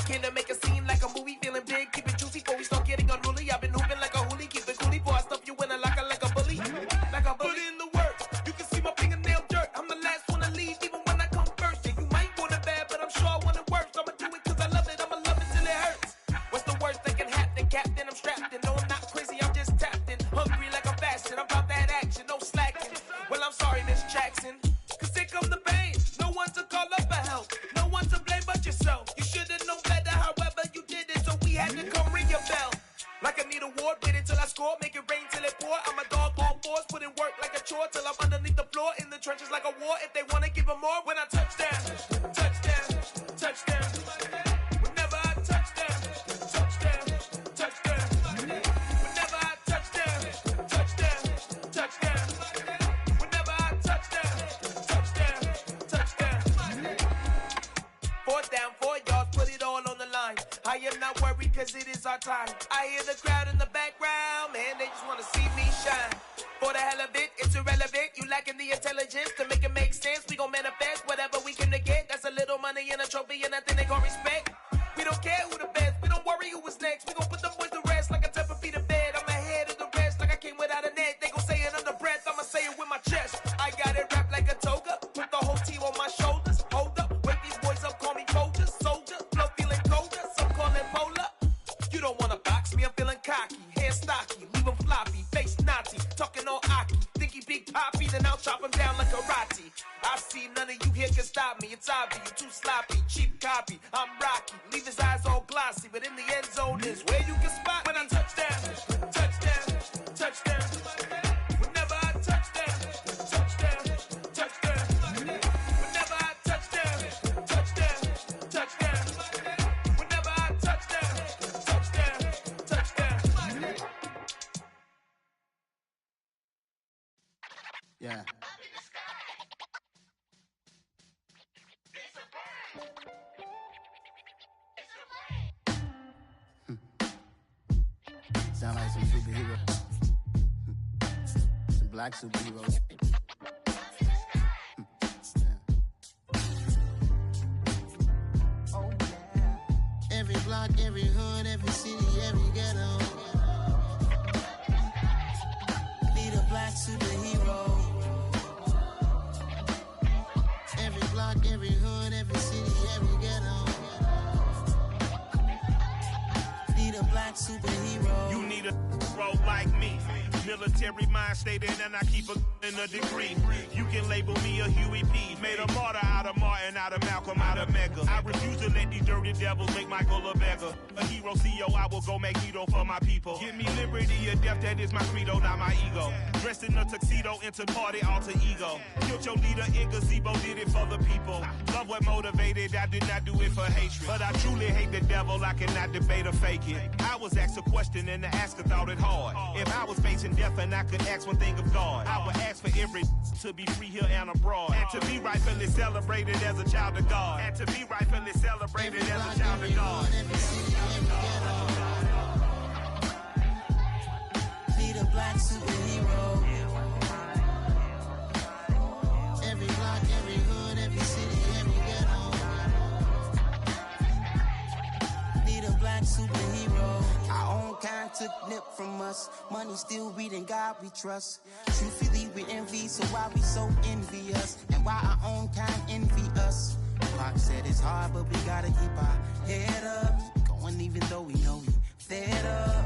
Can I make a scene like a movie, feeling big, keep it juicy before we start getting unruly. I've been hooping like a hoolie, keep it coolie before I stuff you in a locker like a bully. Like a bully. Put in the work, you can see my fingernail dirt. I'm the last one to leave, even when I come first. Yeah, you might want it bad, but I'm sure I want it worse. I'ma do it cause I love it, I'ma love it till it hurts. What's the worst that can happen? Captain, I'm strapped in. No, I'm not crazy, I'm just tapped in. Hungry like I'm fasting, I'm about that action, no slacking. Well, I'm sorry, Miss Jackson, cause here come the pain. No one to call up for help, no one to blame but yourself. You should've known better, however you did it, so we had to come ring your bell. Like I need a award in work like a chore till I'm underneath the floor in the trenches like a war. If they wanna give them more, when I touch down, touchdown, touchdown. Whenever I touch down, touchdown, touchdown. Whenever I touch down, touchdown, touchdown. Whenever I touch down, touchdown, touchdown. 4th down, 4 yards, put it all on the line. I am not worried cause it is our time. I hear the crowd in the background, man, they just wanna see me shine. For the hell of it, it's irrelevant. You lacking the intelligence to make it make sense. We gon' manifest whatever we can to get. That's a little money and a trophy and nothing they gon' respect. We don't care who the best, we don't worry who was next. We gon' put them boys to rest like a Tempur-Pedic bed. I'm ahead of the rest like I came without a net. They gon' say it under breath, I'ma say it with my chest. I got it wrapped like a toga, put the whole team on my shoulders. Hold up, wake these boys up, call me Folger, soldier. Flow feeling colder, some call it polar. You don't wanna box me, I'm feeling cocky. Hair stocky, leave him floppy, face naughty. Talking all aki, think he big poppy, then I'll chop him down like karate. I see none of you here can stop me. It's obvious, you too sloppy, cheap copy. I'm Rocky, leave his eyes all glossy, but in the end zone is where you can spot when I touch down, touchdown, touchdown. Whenever I touch down, touchdown, touchdown. Whenever I touch down, touchdown, touchdown. Whenever I touch down, touchdown, touchdown. Yeah. Sound like some superheroes. Some black superheroes. Oh, yeah. Every block, every hood, every city, every ghetto. Need a black superhero. Every block, every hood, every city, every ghetto. Need a black superhero. You need a role like me. Military mind stated, and I keep in a degree. You can label me a Huey P. Made a martyr out of Martin, out of Malcolm, out of Mega. I refuse to let these dirty devils make Michael a beggar. A hero CEO, I will go Magneto for my people. Give me liberty or death, that is my credo, not my ego. Dressed in a tuxedo, into party, alter ego. Killed your leader in gazebo, did it for the people. Love what motivated, I did not do it for hatred. But I truly hate the devil, I cannot debate or fake it. I was asked a question and the asker thought it hard. If I was facing death and I could ask one thing of God, I would ask for every to be free here and abroad, and to be rightfully celebrated as a child of God, and to be rightfully celebrated as a child of God. Need a black superhero. Every block, every hood, every city, every ghetto. Need a black superhero. Our own kind took nip from us. Money still reading God we trust. Truthfully we envy, so why we so envious? And why our own kind envy us? Pac said it's hard, but we gotta keep our head up. Going even though we know we fed up.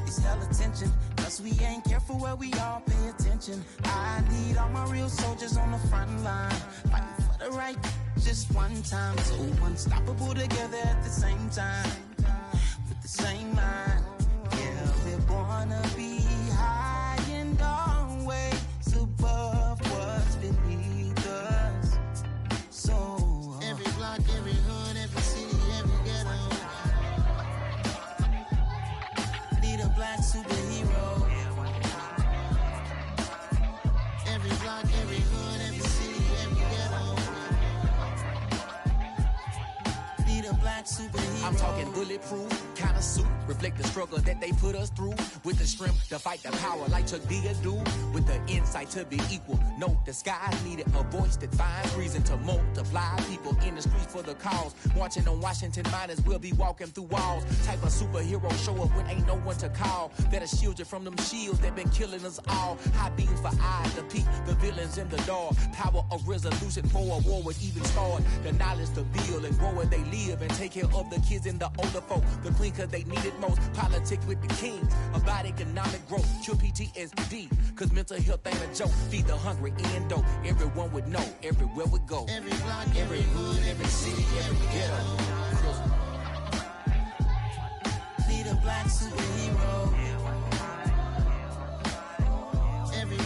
It's hell attention, cause we ain't careful where we all pay attention. I need all my real soldiers on the front line, fighting for the right just one time. So unstoppable together at the same time, with the same mind. Yeah, we're gonna be high and always above what's beneath us. So every block, every hood, every city, every ghetto. Need a black superhero. Every block, every hood, every city, every ghetto. Need a black superhero. I'm talking bulletproof kind of suit, reflect the struggle that they put us through, with the strength to fight the power like Chuck D do, with the insight to be equal. No disguise needed, a voice that finds reason to multiply. People in the streets for the cause, marching on Washington might as well be walking through walls. Type of superhero show up when ain't no one to call, that'll shield you from them shields that been killing us all. High beams for eyes to peek the villains in the dark. Power of resolution for a war would even start. The knowledge to build and grow where they live, and take care of the kids and the older folk. The clean cause they need it most. Politics with the kings about economic growth. Cure PTSD, cause mental health ain't a joke. Feed the hungry and dope. Everyone would know everywhere we go. Every block, every hood, every city, every ghetto. Need a black superhero. Every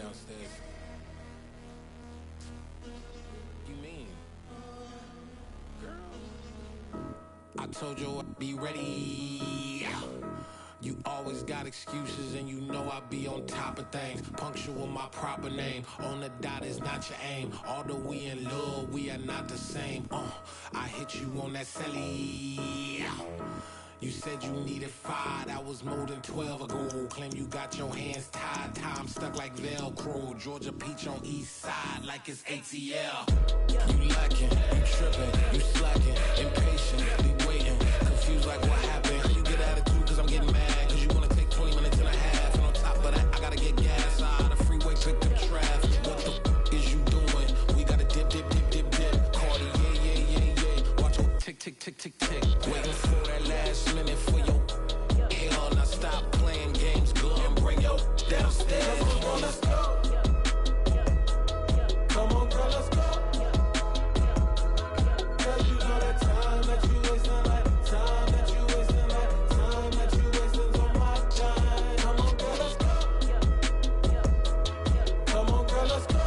downstairs. You mean? Girl. I told you I'd be ready. You always got excuses and you know I be on top of things. Punctual my proper name. On the dot is not your aim. Although we in love, we are not the same. I hit you on that celly. You said you needed 5, that was more than 12 ago. Claim you got your hands tied, time stuck like Velcro. Georgia Peach on east side like it's ATL. You lacking, you tripping, you slacking, impatient, be waiting, confused like what happened. You get attitude cause I'm getting mad, cause you wanna take 20 minutes and a half. And on top of that, I gotta get gas out of the freeway, picked up traffic. What the f is you doing? We gotta dip, dip, dip, dip, dip. Cardi, yeah. Watch your tick, tick, tick, tick, tick. Waiting for that last minute for your hell. Now stop playing games, go and bring your downstairs. Come on, girl, let's go. Come on, girl, let's go. Cause you know that time that you wasting, like time that you wasting, like time that you wasting on my time. Come on, girl, let's go. Come on, girl, let's go.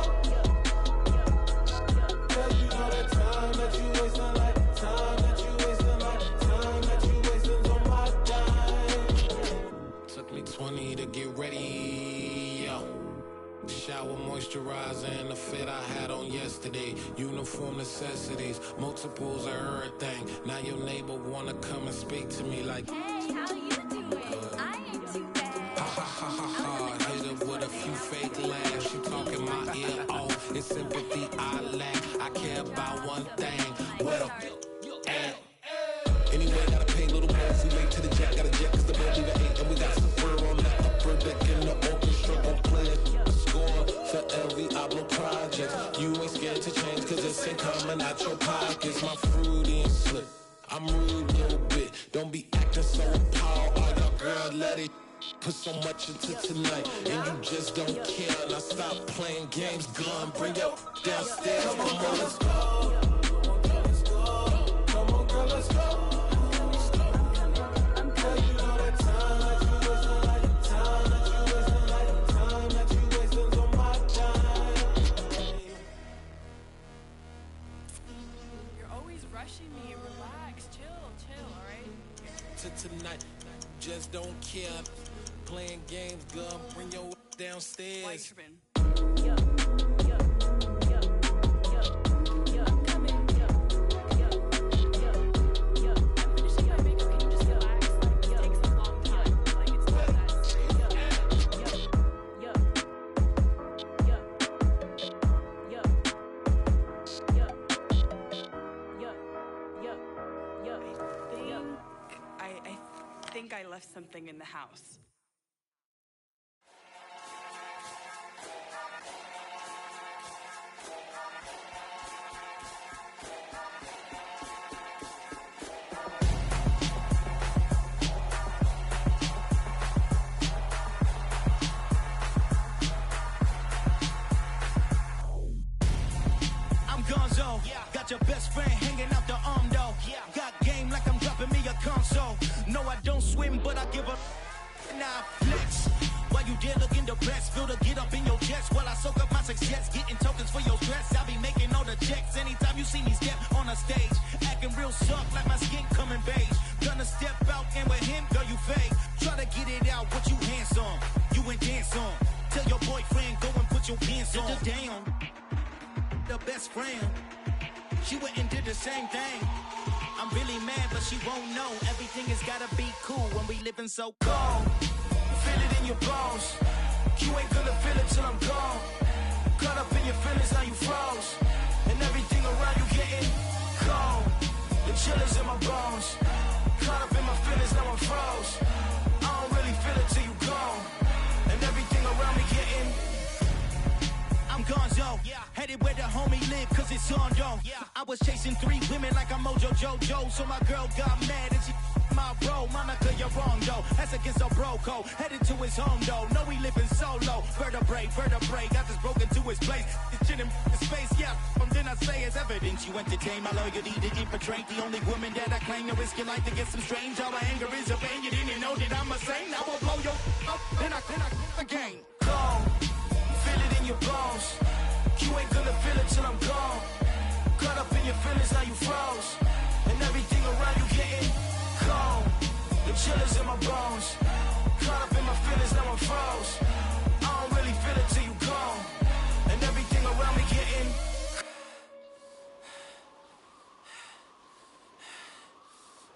Cause you know that time that you wasting, like time that you wasting, like time that you wasting on my time. Took me 20 to get ready, yo. Shower, moisturizer, and the fit I had on yesterday. Uniform necessities, multiples of everything. Now your neighbor wanna come and speak to me like, hey, how you doing? I ain't too bad. Ha ha ha ha ha. Hit her with a few fake laughs. She talking my ear off. It's sympathy I lack. I care about one thing. Well, anyway, gotta pay a little more. We late to the jet, got a jet cause the boat leave at 8. And we got Safari on the upper deck in the orchestra gon' play a score for every Ablo project. You ain't scared to change cause it's ain't coming out your pockets. My fruity and slip, I'm rude a little bit. Don't be acting so appalled. Oh, your girl, let it put so much into tonight. And you just don't care. Now stop playing games, gun, bring your downstairs. Come on, girl, let's go. Come on, girl, let's go. Tonight, just don't care. Playing games, gun, bring your downstairs. I left something in the house. I'm Gonzo, got your best friend hanging out the arm though. Got game like I'm dropping me a console. No, I don't swim, but I give a nah flex. While you there looking the best, feel the get up in your chest while I soak up my success, getting tokens for your stress. I be making all the checks anytime you see me step on a stage, acting real soft like my skin coming beige. Gonna step out and with him, girl, you fake. Try to get it out, but you handsome. You ain't dance on. Tell your boyfriend go and put your pants on. Damn, the best friend. She went and did the same thing. I'm really mad, but she won't know. Everything has gotta be cool when we living so cold. Feel it in your bones. You ain't gonna feel it till I'm gone. Caught up in your feelings, now you froze. And everything around you getting cold. The chill is in my bones. Caught up in my feelings, now I'm froze. I don't really feel it till you gone. And everything around me getting I'm Gonzo, headed where the homie live, cause it's on though. I was chasing 3 women like I'm Mojo Jojo, so my girl got mad and she my bro. Monica, you're wrong though, that's against a bro code. Headed to his home though, no he living solo. Vertebrae, got this broken to his place. It's chin in his face, from then I say it's evidence. You entertain my loyalty to infiltrate the only woman that I claim to risk your life to get some strange. All my anger is a pain, you didn't know that I'm a saint. I will blow your up, then I again. Go, feel it in your bones. You ain't gonna feel it till I'm gone. Caught up in your feelings, now you froze. And everything around you getting cold. The chill is in my bones. Caught up in my feelings, now I'm froze. I don't really feel it till you gone. And everything around me getting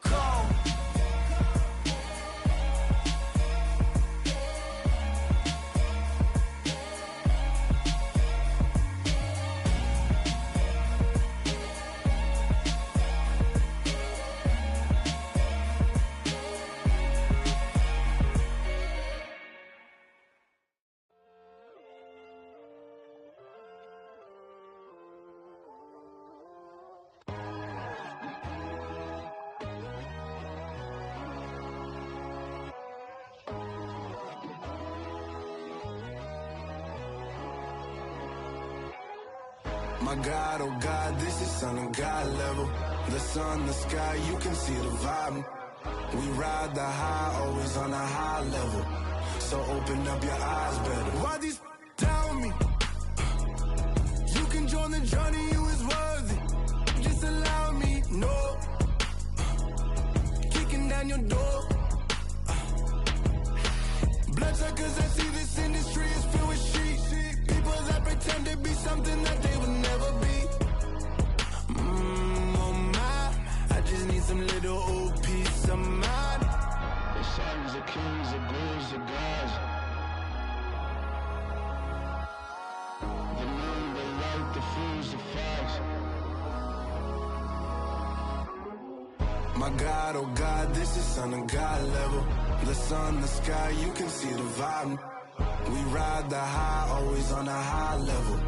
cold. My God, oh God, this is Son of God level. The sun, the sky, you can see the vibe. We ride the high, always on a high level. So open up your eyes better. Why these tell me? You can join the journey, you is worthy. Just allow me, no. Kicking down your door. Bloodsuckers, I see this industry is filled with shit. People that pretend to be something that they would never be. Oh my, I just need some little old peace of mind. The sons of kings, the bulls, the gods. The moon, the light, the fools, the facts. My God, oh God, this is Son of God level. The sun, the sky, you can see the vibe. We ride the high, always on a high level.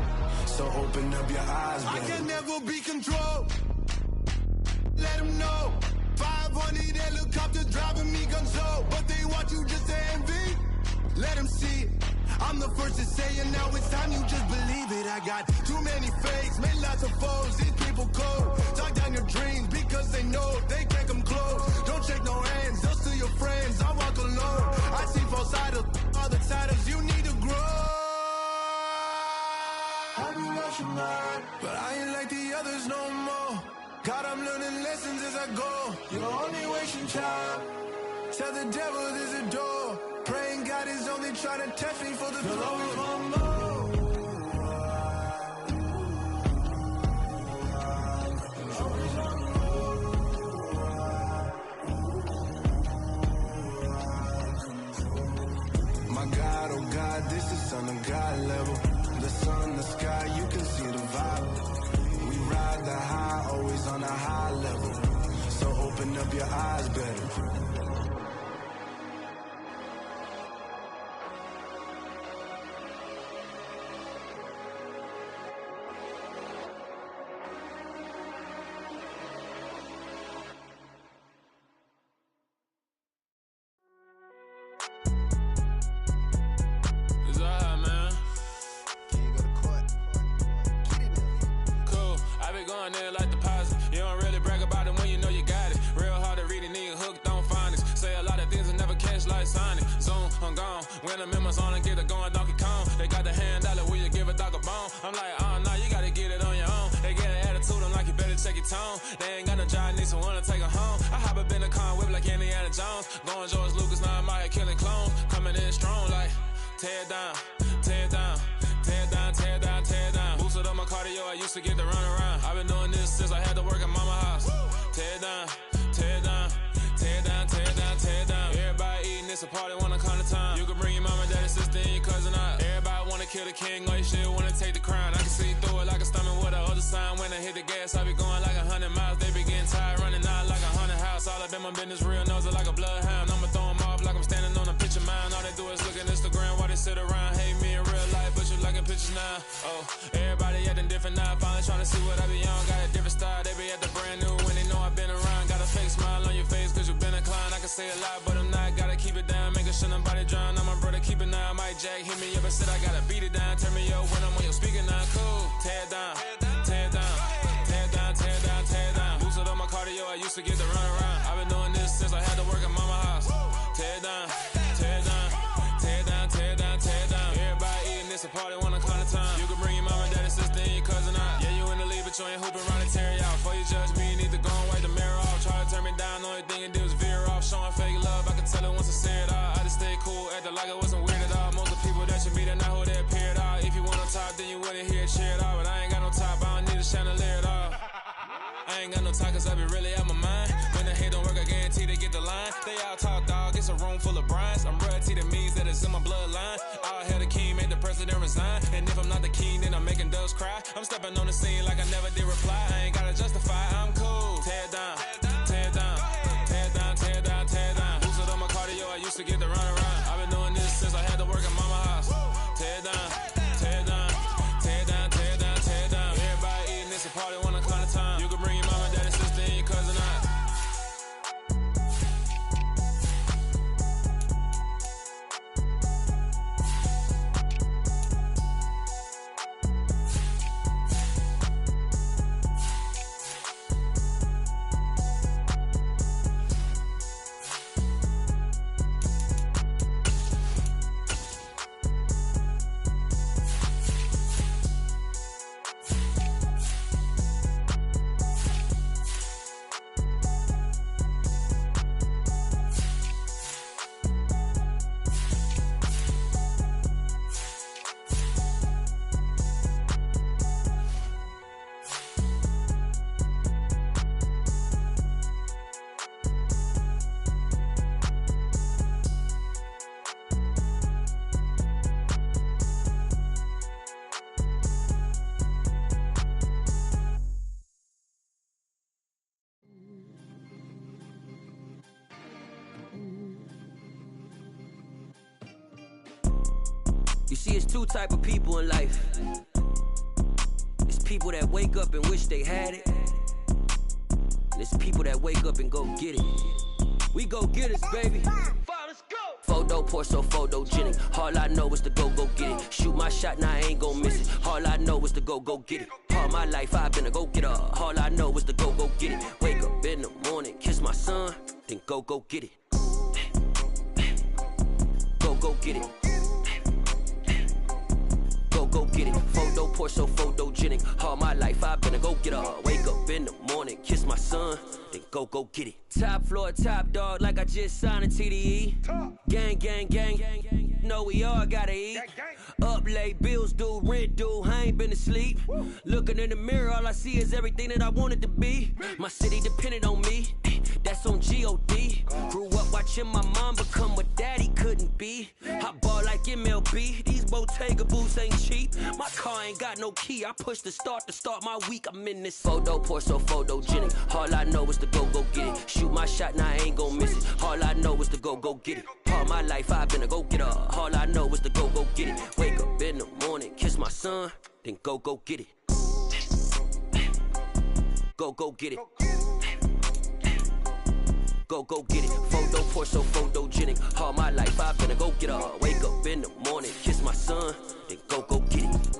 So open up your eyes, baby. I can never be controlled. Let them know. 500 helicopters driving me gonzo. But they want you just to envy. Let them see it. I'm the first to say it, now it's time you just believe it. I got too many fakes, made lots of foes. These people cold. Talk down your dreams because they know they can't come close. Don't shake no hands, those to your friends. I walk alone. I see false idols, other titles. You need to grow. I be watching mine, but I ain't like the others no more. God, I'm learning lessons as I go. You're only wasting time. Tell the devil there's a door. Praying God is only trying to test me for the glory. Always want more. My God, oh God, this is Son of God level. The sun, the sky, you can see the vibe. We ride the high, always on a high level. So open up your eyes better. They ain't got no job, need someone to take her home. I hop up in the car, whip like Indiana Jones. Going George Lucas, now I'm out here killing clones. Coming in strong like, tear down, tear down, tear down, tear down, tear down. Boosted up my cardio, I used to get to run around. I've been doing this since I had to work at mama house. Tear down, tear down, tear down, tear down, tear down. Everybody eating, it's a party, wanna come to time. You can bring your mama, daddy, sister, and your cousin out. Everybody wanna kill the king, or you shit wanna take the crown. I can see through it like a stomach with a other sign. When I hit the gas, I be going like 100 miles. They be getting tired, running out like 100 house. All up in my business, real nose it like a bloodhound. I'ma throw them off like I'm standing on a picture mine. All they do is look at Instagram while they sit around. Hate me in real life, but you liking pictures now. Oh, everybody acting different now. Finally trying to see what I be on. Got a different style, they be at the brand new when they know I've been around. Got a fake smile on your face cause you been inclined. I can say a lot, but I'm not. Gotta keep it down, making sure nobody drown. I'm my brother, keep it now. Mike Jack hit me up and said I gotta beat it down. Turn me up when I'm on your speaker now. Cool, tear down, tear down, tear down, tear down, tear down. Boosted up my cardio, I used to get to run around. I've been doing this since I had to work at mama house. Tear down, tear down, tear down, tear down, tear down. Everybody eating, it's a party, wanna come to time. judge me, need to go and wipe the mirror off. Try to turn me down, only thing it did was veer off. Showing fake love, I can tell it once I say it all. I just stay cool, acting like it wasn't weird at all. Most of the people that you meet are not who they appear at all. If you want on top, then you wouldn't hear it cheer at all. But I ain't got no top, I don't need a chandelier at all. I ain't got no time, cause I be really out my mind. When the hate don't work, I guarantee they get the line. They all talk, dog, it's a room full of brines. I'm royalty, that means that it's in my bloodline. All hail the king, made the president resign. And if I'm not the king, then I'm making doves cry. I'm stepping on the scene like I never did reply. I ain't gotta justify, I'm cool. Tear it down, tear it down, tear it down, tear it down, tear it down. Boosted on my cardio, I used to get the run around. I've been doing this since I had to work in mama house. Tear it down, tear it down, tear it down, tear it down, tear it down. Everybody eating this, a party one o'clock of time. You can bring your mama, daddy, sister, and your cousin out. You see, it's two type of people in life. It's people that wake up and wish they had it. And it's people that wake up and go get it. We go get it, baby. Photo poor, so photogenic. All I know is to go get it. Shoot my shot, now I ain't gon' miss it. All I know is to go get it. All my life I've been a go getter. All I know is to go get it. Wake up in the morning, kiss my son, then go get it. Go get it. Go get it. Photo poor, so photogenic. All my life I've been a go getter. Wake up in the morning, kiss my son, then go get it. Top floor, top dog, like I just signed a TDE. Gang, gang, gang. Know we all gotta eat. Up late, bills due, rent due. I ain't been asleep. Looking in the mirror, all I see is everything that I wanted to be. My city depended on me. That's on G.O.D. Grew up watching my mom become what daddy couldn't be. I ball like MLB. These Bottega boots ain't cheap. My car ain't got no key. I push the start to start my week. I'm in this photo poor, so photogenic. All I know is to go get it. Shoot my shot, now I ain't gon' miss it. All I know is to go get it. All my life I've been a go getter. All I know is to go get it. Wake up in the morning, kiss my son, then go get it. Go get it. Go get it. Photo poor, so photogenic. All my life I've been a go getter. Wake up in the morning, kiss my son, then go get it.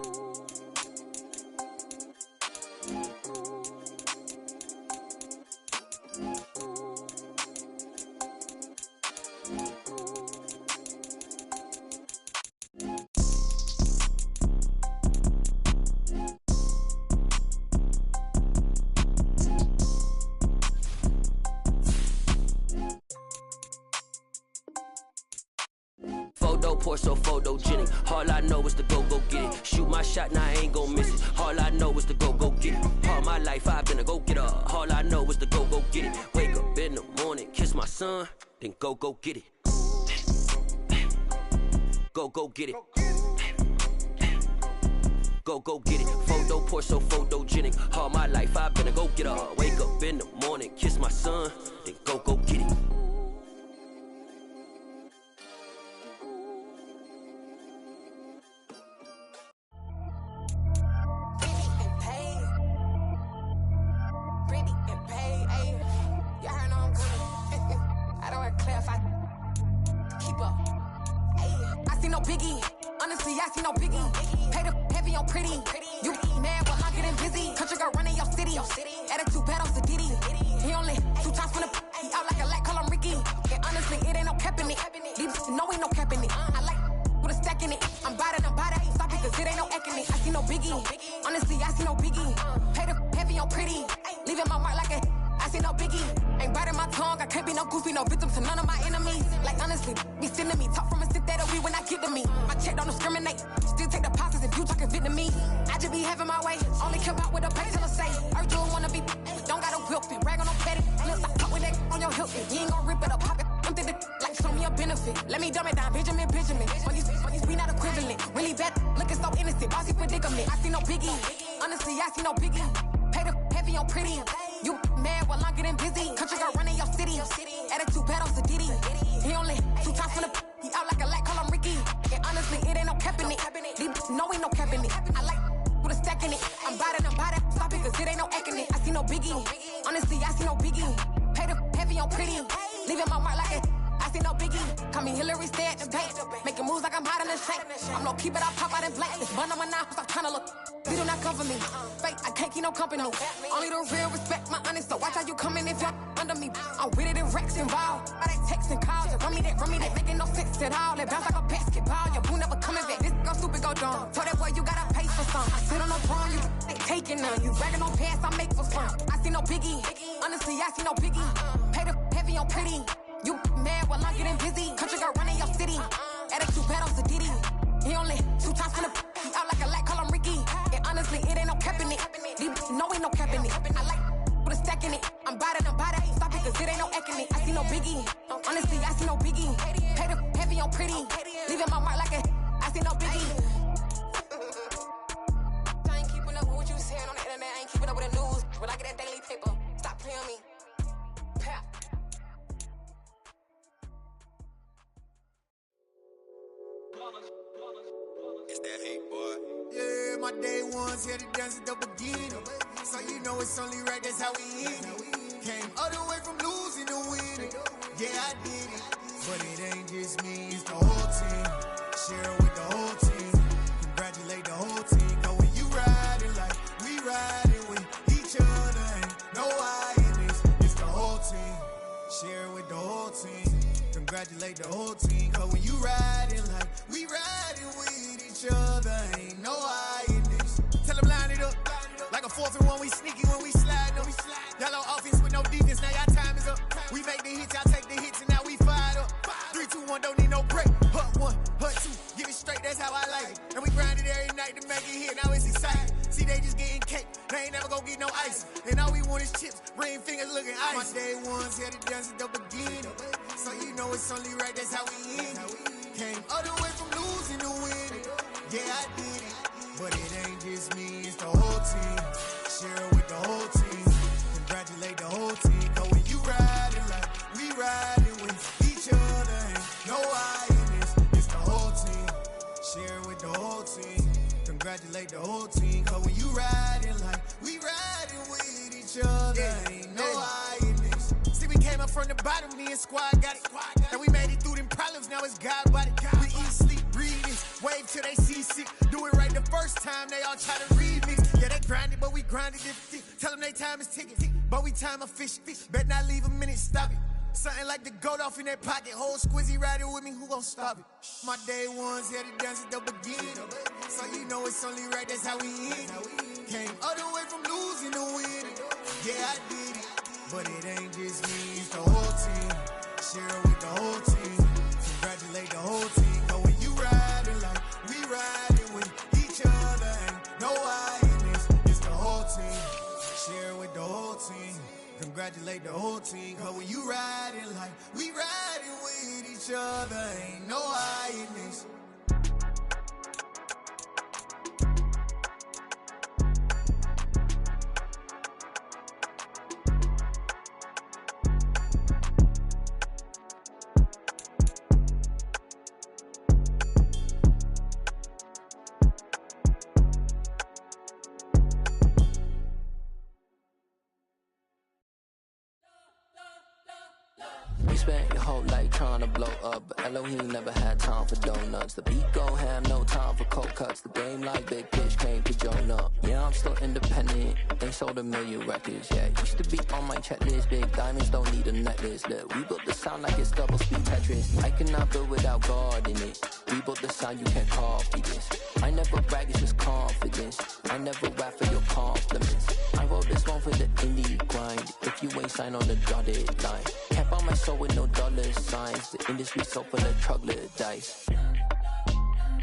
Photo poor, so photogenic. All I know is to go get it. Shoot my shot, now I ain't gon' miss it. All I know is to go get it. All my life I've been a go getter. All I know is to go get it. Wake up in the morning, kiss my son, then go get it. Go get it. Go get it. Photo poor, so photogenic. All my life I've been a go getter. Wake up in the morning, kiss my son, then go get it. Honestly, I see no biggie. Pay the heavy on pretty. You mad, but I'm getting busy. Country girl running your city. Attitude bad on Sadiddy. He only 2 times from the he out like a light, call him Ricky. And honestly, it ain't no cap in it. These know ain't no cap in it. I like with a stack in it. I'm bad, ain't stop it, cause it ain't no eck in it. I see no biggie. Honestly, I see no biggie. Pay the heavy on pretty. Leave leaving my mark like a I see no biggie. Ain't biting my tongue, I can't be no goofy, no victim to none of my enemies. Like honestly, be sending me talk from a stick that'll be when I get to me. My check don't discriminate, still take deposits if you talking Vietnamese. I just be having my way, only come out with a pay till I say. Urge you wanna be, don't gotta whip it, brag on no petty. Look, I talk with that on your hip, you ain't gon' rip it or pop it. I'm thinking like show me a benefit. Let me dumb it down, Benjamin. For these we not equivalent. Really bad, looking so innocent, bossy predicament. I see no biggie, honestly I see no biggie. Pay the heavy on pretty. You mad while I'm getting busy. Country girl running your city. Attitude bad on Diddy. He only 2 times from the he out like a light, call him Ricky. And honestly, it ain't no cap in it. No, ain't no cap in it. I like with a stack in it. I'm biting, stop it, cause it ain't no acting it. I see no biggie. Honestly, I see no biggie. Pay the heavy on pretty. Leaving my mark like it. I see no biggie. Call me Hillary, stay at the bank. Making moves like I'm hiding in shape. I'm no keep it, I pop out in blank. This bun on my knife, stop trying to look. They do not come for me. Fake, I can't keep no company. Only the real respect my honest. So watch how you coming if you're under me. I'm with it and Rex involved. By they texting calls. Run me that making no sense at all. They bounce like a basketball. Your boo never coming back. This go stupid, go dumb. Told that boy you gotta pay for some. I sit on no throne, you ain't taking none. You bragging on pants, I make for fun. I see no biggie. Honestly, I see no biggie. Pay the heavy on pretty. You mad while I'm getting busy. Country girl running your city. Attitude bad on Diddy. He only 2 times from the he out like a light, call him Ricky. And honestly, it ain't no cap in it. No, ain't no cap in it. I like with a stack in it. I'm biting, stop it, cause it ain't no acting it. I see no biggie. Honestly, I see no biggie. Pay the heavy on pretty. Leaving my mark like a I see no biggie. I ain't keeping up with what you saying on the internet. I ain't keeping up with the news. But I get that daily paper. Stop playing me. Pap. It's that hate, boy. Yeah, my day ones here to dance at the beginning. So you know it's only right, that's how we end it. Came all the way from losing to winning. Yeah, I did it. But it ain't just me, it's the whole team. Share with the whole team. Congratulate the whole team. Cause when you riding like we riding with each other, ain't no I in this. It's the whole team. Share with the whole team. Congratulate the whole team. Cause when you riding like we riding with each other, ain't no I in this. Tell them line it up. Like a 4th and 1, we sneaky when we slide them. Yellow offense with no defense, now y'all time is up. We make the hits, y'all take the hits, and now we fired up. 3, 2, 1, don't need no break. Hut 1, hut 2, get it straight, that's how I like it. And we grind it every night to make it hit, now it's exciting. See, they just getting cake, they ain't never gonna get no ice. And all we want is chips, ring fingers looking ice. My day ones here to dance at the beginning. So you know it's only right, that's how we end it. Came all the way from losing to winning. Yeah, I did it. But it ain't just me, it's the whole team. Share with the whole team. Congratulate the whole team. Cause when you riding like we riding with each other, ain't no I in this. It's the whole team. Share with the whole team. Congratulate the whole team. Cause when you riding like we riding with each other, ain't no I in this. See, we came up from the bottom, me and squad got it. And we made it through them problems, now it's God body. We eat, sleep, breathe it. Wave till they see sick. Do it right the first time, they all try to remix. Yeah, they grinded, but we grinded it. Tell them they time is ticking, but we time a fish. Bet not leave a minute, stop it. Something like the goat off in that pocket. Whole squizzy riding with me, who gon' stop it? My day ones here to dance at the beginning. So you know it's only right, that's how we end it. Came all the way from losing to winning. Yeah, I did it. But it ain't just me, it's the whole team. Share with the whole team. Congratulate the whole team. Cause when you riding like we riding with each other, ain't no I in this. It's the whole team. Share with the whole team. Congratulate the whole team. Cause when you riding like we riding with each other, ain't no I in this. You spent your whole life trying to blow up, but Elohim never had time for donuts. The beat gon' have no time for cold cuts. The game like Big Pitch came to join up. Yeah, I'm still independent, ain't sold a million records. Yeah, used to be on my checklist. Big diamonds don't need a necklace. Look, we built the sound like it's double speed Tetris. I cannot build without God in it. We built the sound, you can't copy this. I never brag, it's just confidence. I never rap for your compliments. I wrote this one for the indie grind. If you ain't signed on the dotted line, can't buy my soul with no dollar signs. The industry so full of troglodytes.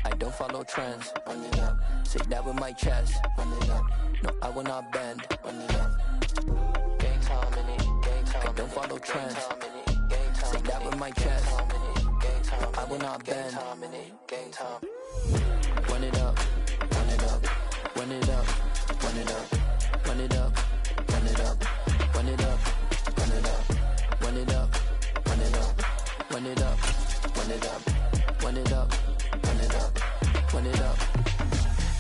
I don't follow trends. Run it up. Say that with my chest. Run it up. No, I will not bend. Run it up. Gang time in it. Gang time. I don't follow trends. Say that with my chest. I will not bend. Gang time. Run it up. Run it up. Run it up. Run it up. Run it up. Run it up. Run it up. Run it up. Run it up. Run it up. Run it up. Run it up. Run it up. Run it up. Run it up.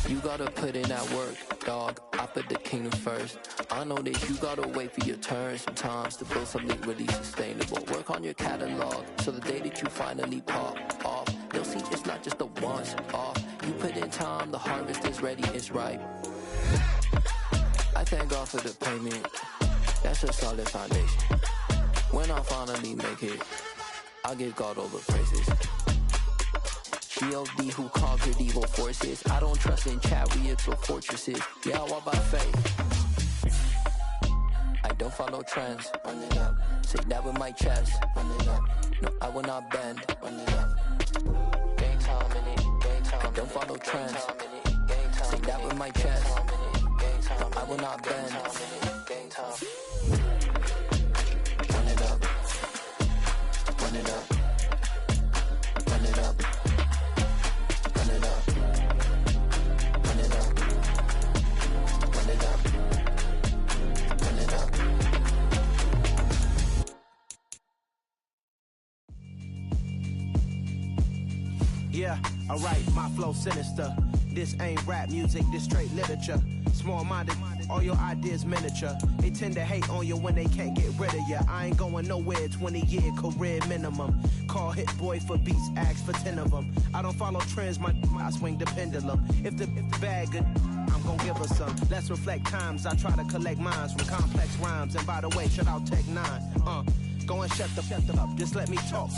You gotta put in that work, dog. I put the kingdom first. I know that you gotta wait for your turn sometimes to build something really sustainable. Work on your catalog, so the day that you finally pop off, they'll see it's not just a once off. You put in time, the harvest is ready, it's ripe. I thank God for the payment. That's a solid foundation. When I finally make it, I'll give God all the praises. G.O.D. who conquered evil forces. I don't trust in chariots or fortresses. Yeah, I walk by faith. I don't follow trends. Run it up. Say that with my chest. Run it up. No, I will not bend. Run it up. Gang time in it. Gang time. I don't follow trends. Say that with my chest. I will not bend. Gang time. Run it up. Run it up. Run it up. Run it up. Run it up. Run it up. Run it up. Yeah, alright, my flow sinister. This ain't rap music, this straight literature. Small-minded, all your ideas miniature. They tend to hate on you when they can't get rid of you. I ain't going nowhere, 20-year career minimum. Call Hit Boy for beats, ask for 10 of them. I don't follow trends, I swing the pendulum. If the bag good, I'm gon' give her some. Let's reflect times, I try to collect minds from complex rhymes. And by the way, shout out Tech 9. Go and shut the up, just let me talk.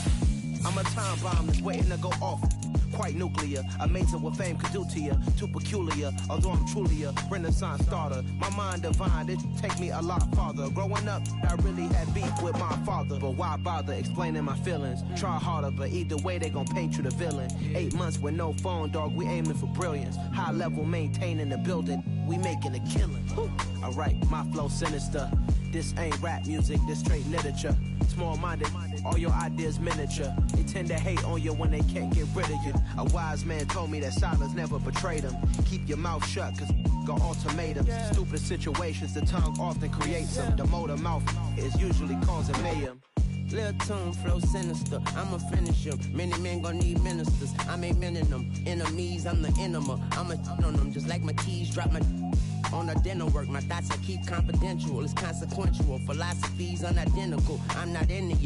I'm a time bomb that's waiting to go off. Quite nuclear, amazing what fame could do to you. Too peculiar, although I'm truly a Renaissance starter. My mind divine, it take me a lot farther. Growing up, I really had beef with my father. But why bother explaining my feelings? Try harder, but either way they gon' paint you the villain. 8 months with no phone, dog, we aiming for brilliance. High level maintaining the building, we making a killing. Alright, my flow sinister. This ain't rap music, this straight literature. Small-minded, all your ideas miniature. They tend to hate on you when they can't get rid of you. A wise man told me that silence never betrayed him. Keep your mouth shut, cause got ultimatums. Stupid situations, the tongue often creates them. The motor mouth is usually causing mayhem. Lil' tune, flow sinister, I'ma finish him. Many men gon' need ministers, I'm a men in them. Enemies, I'm the enema, I'ma on them. Just like my keys, drop my on the dinner work. My thoughts I keep confidential, it's consequential. Philosophies unidentical, I'm not in it yet.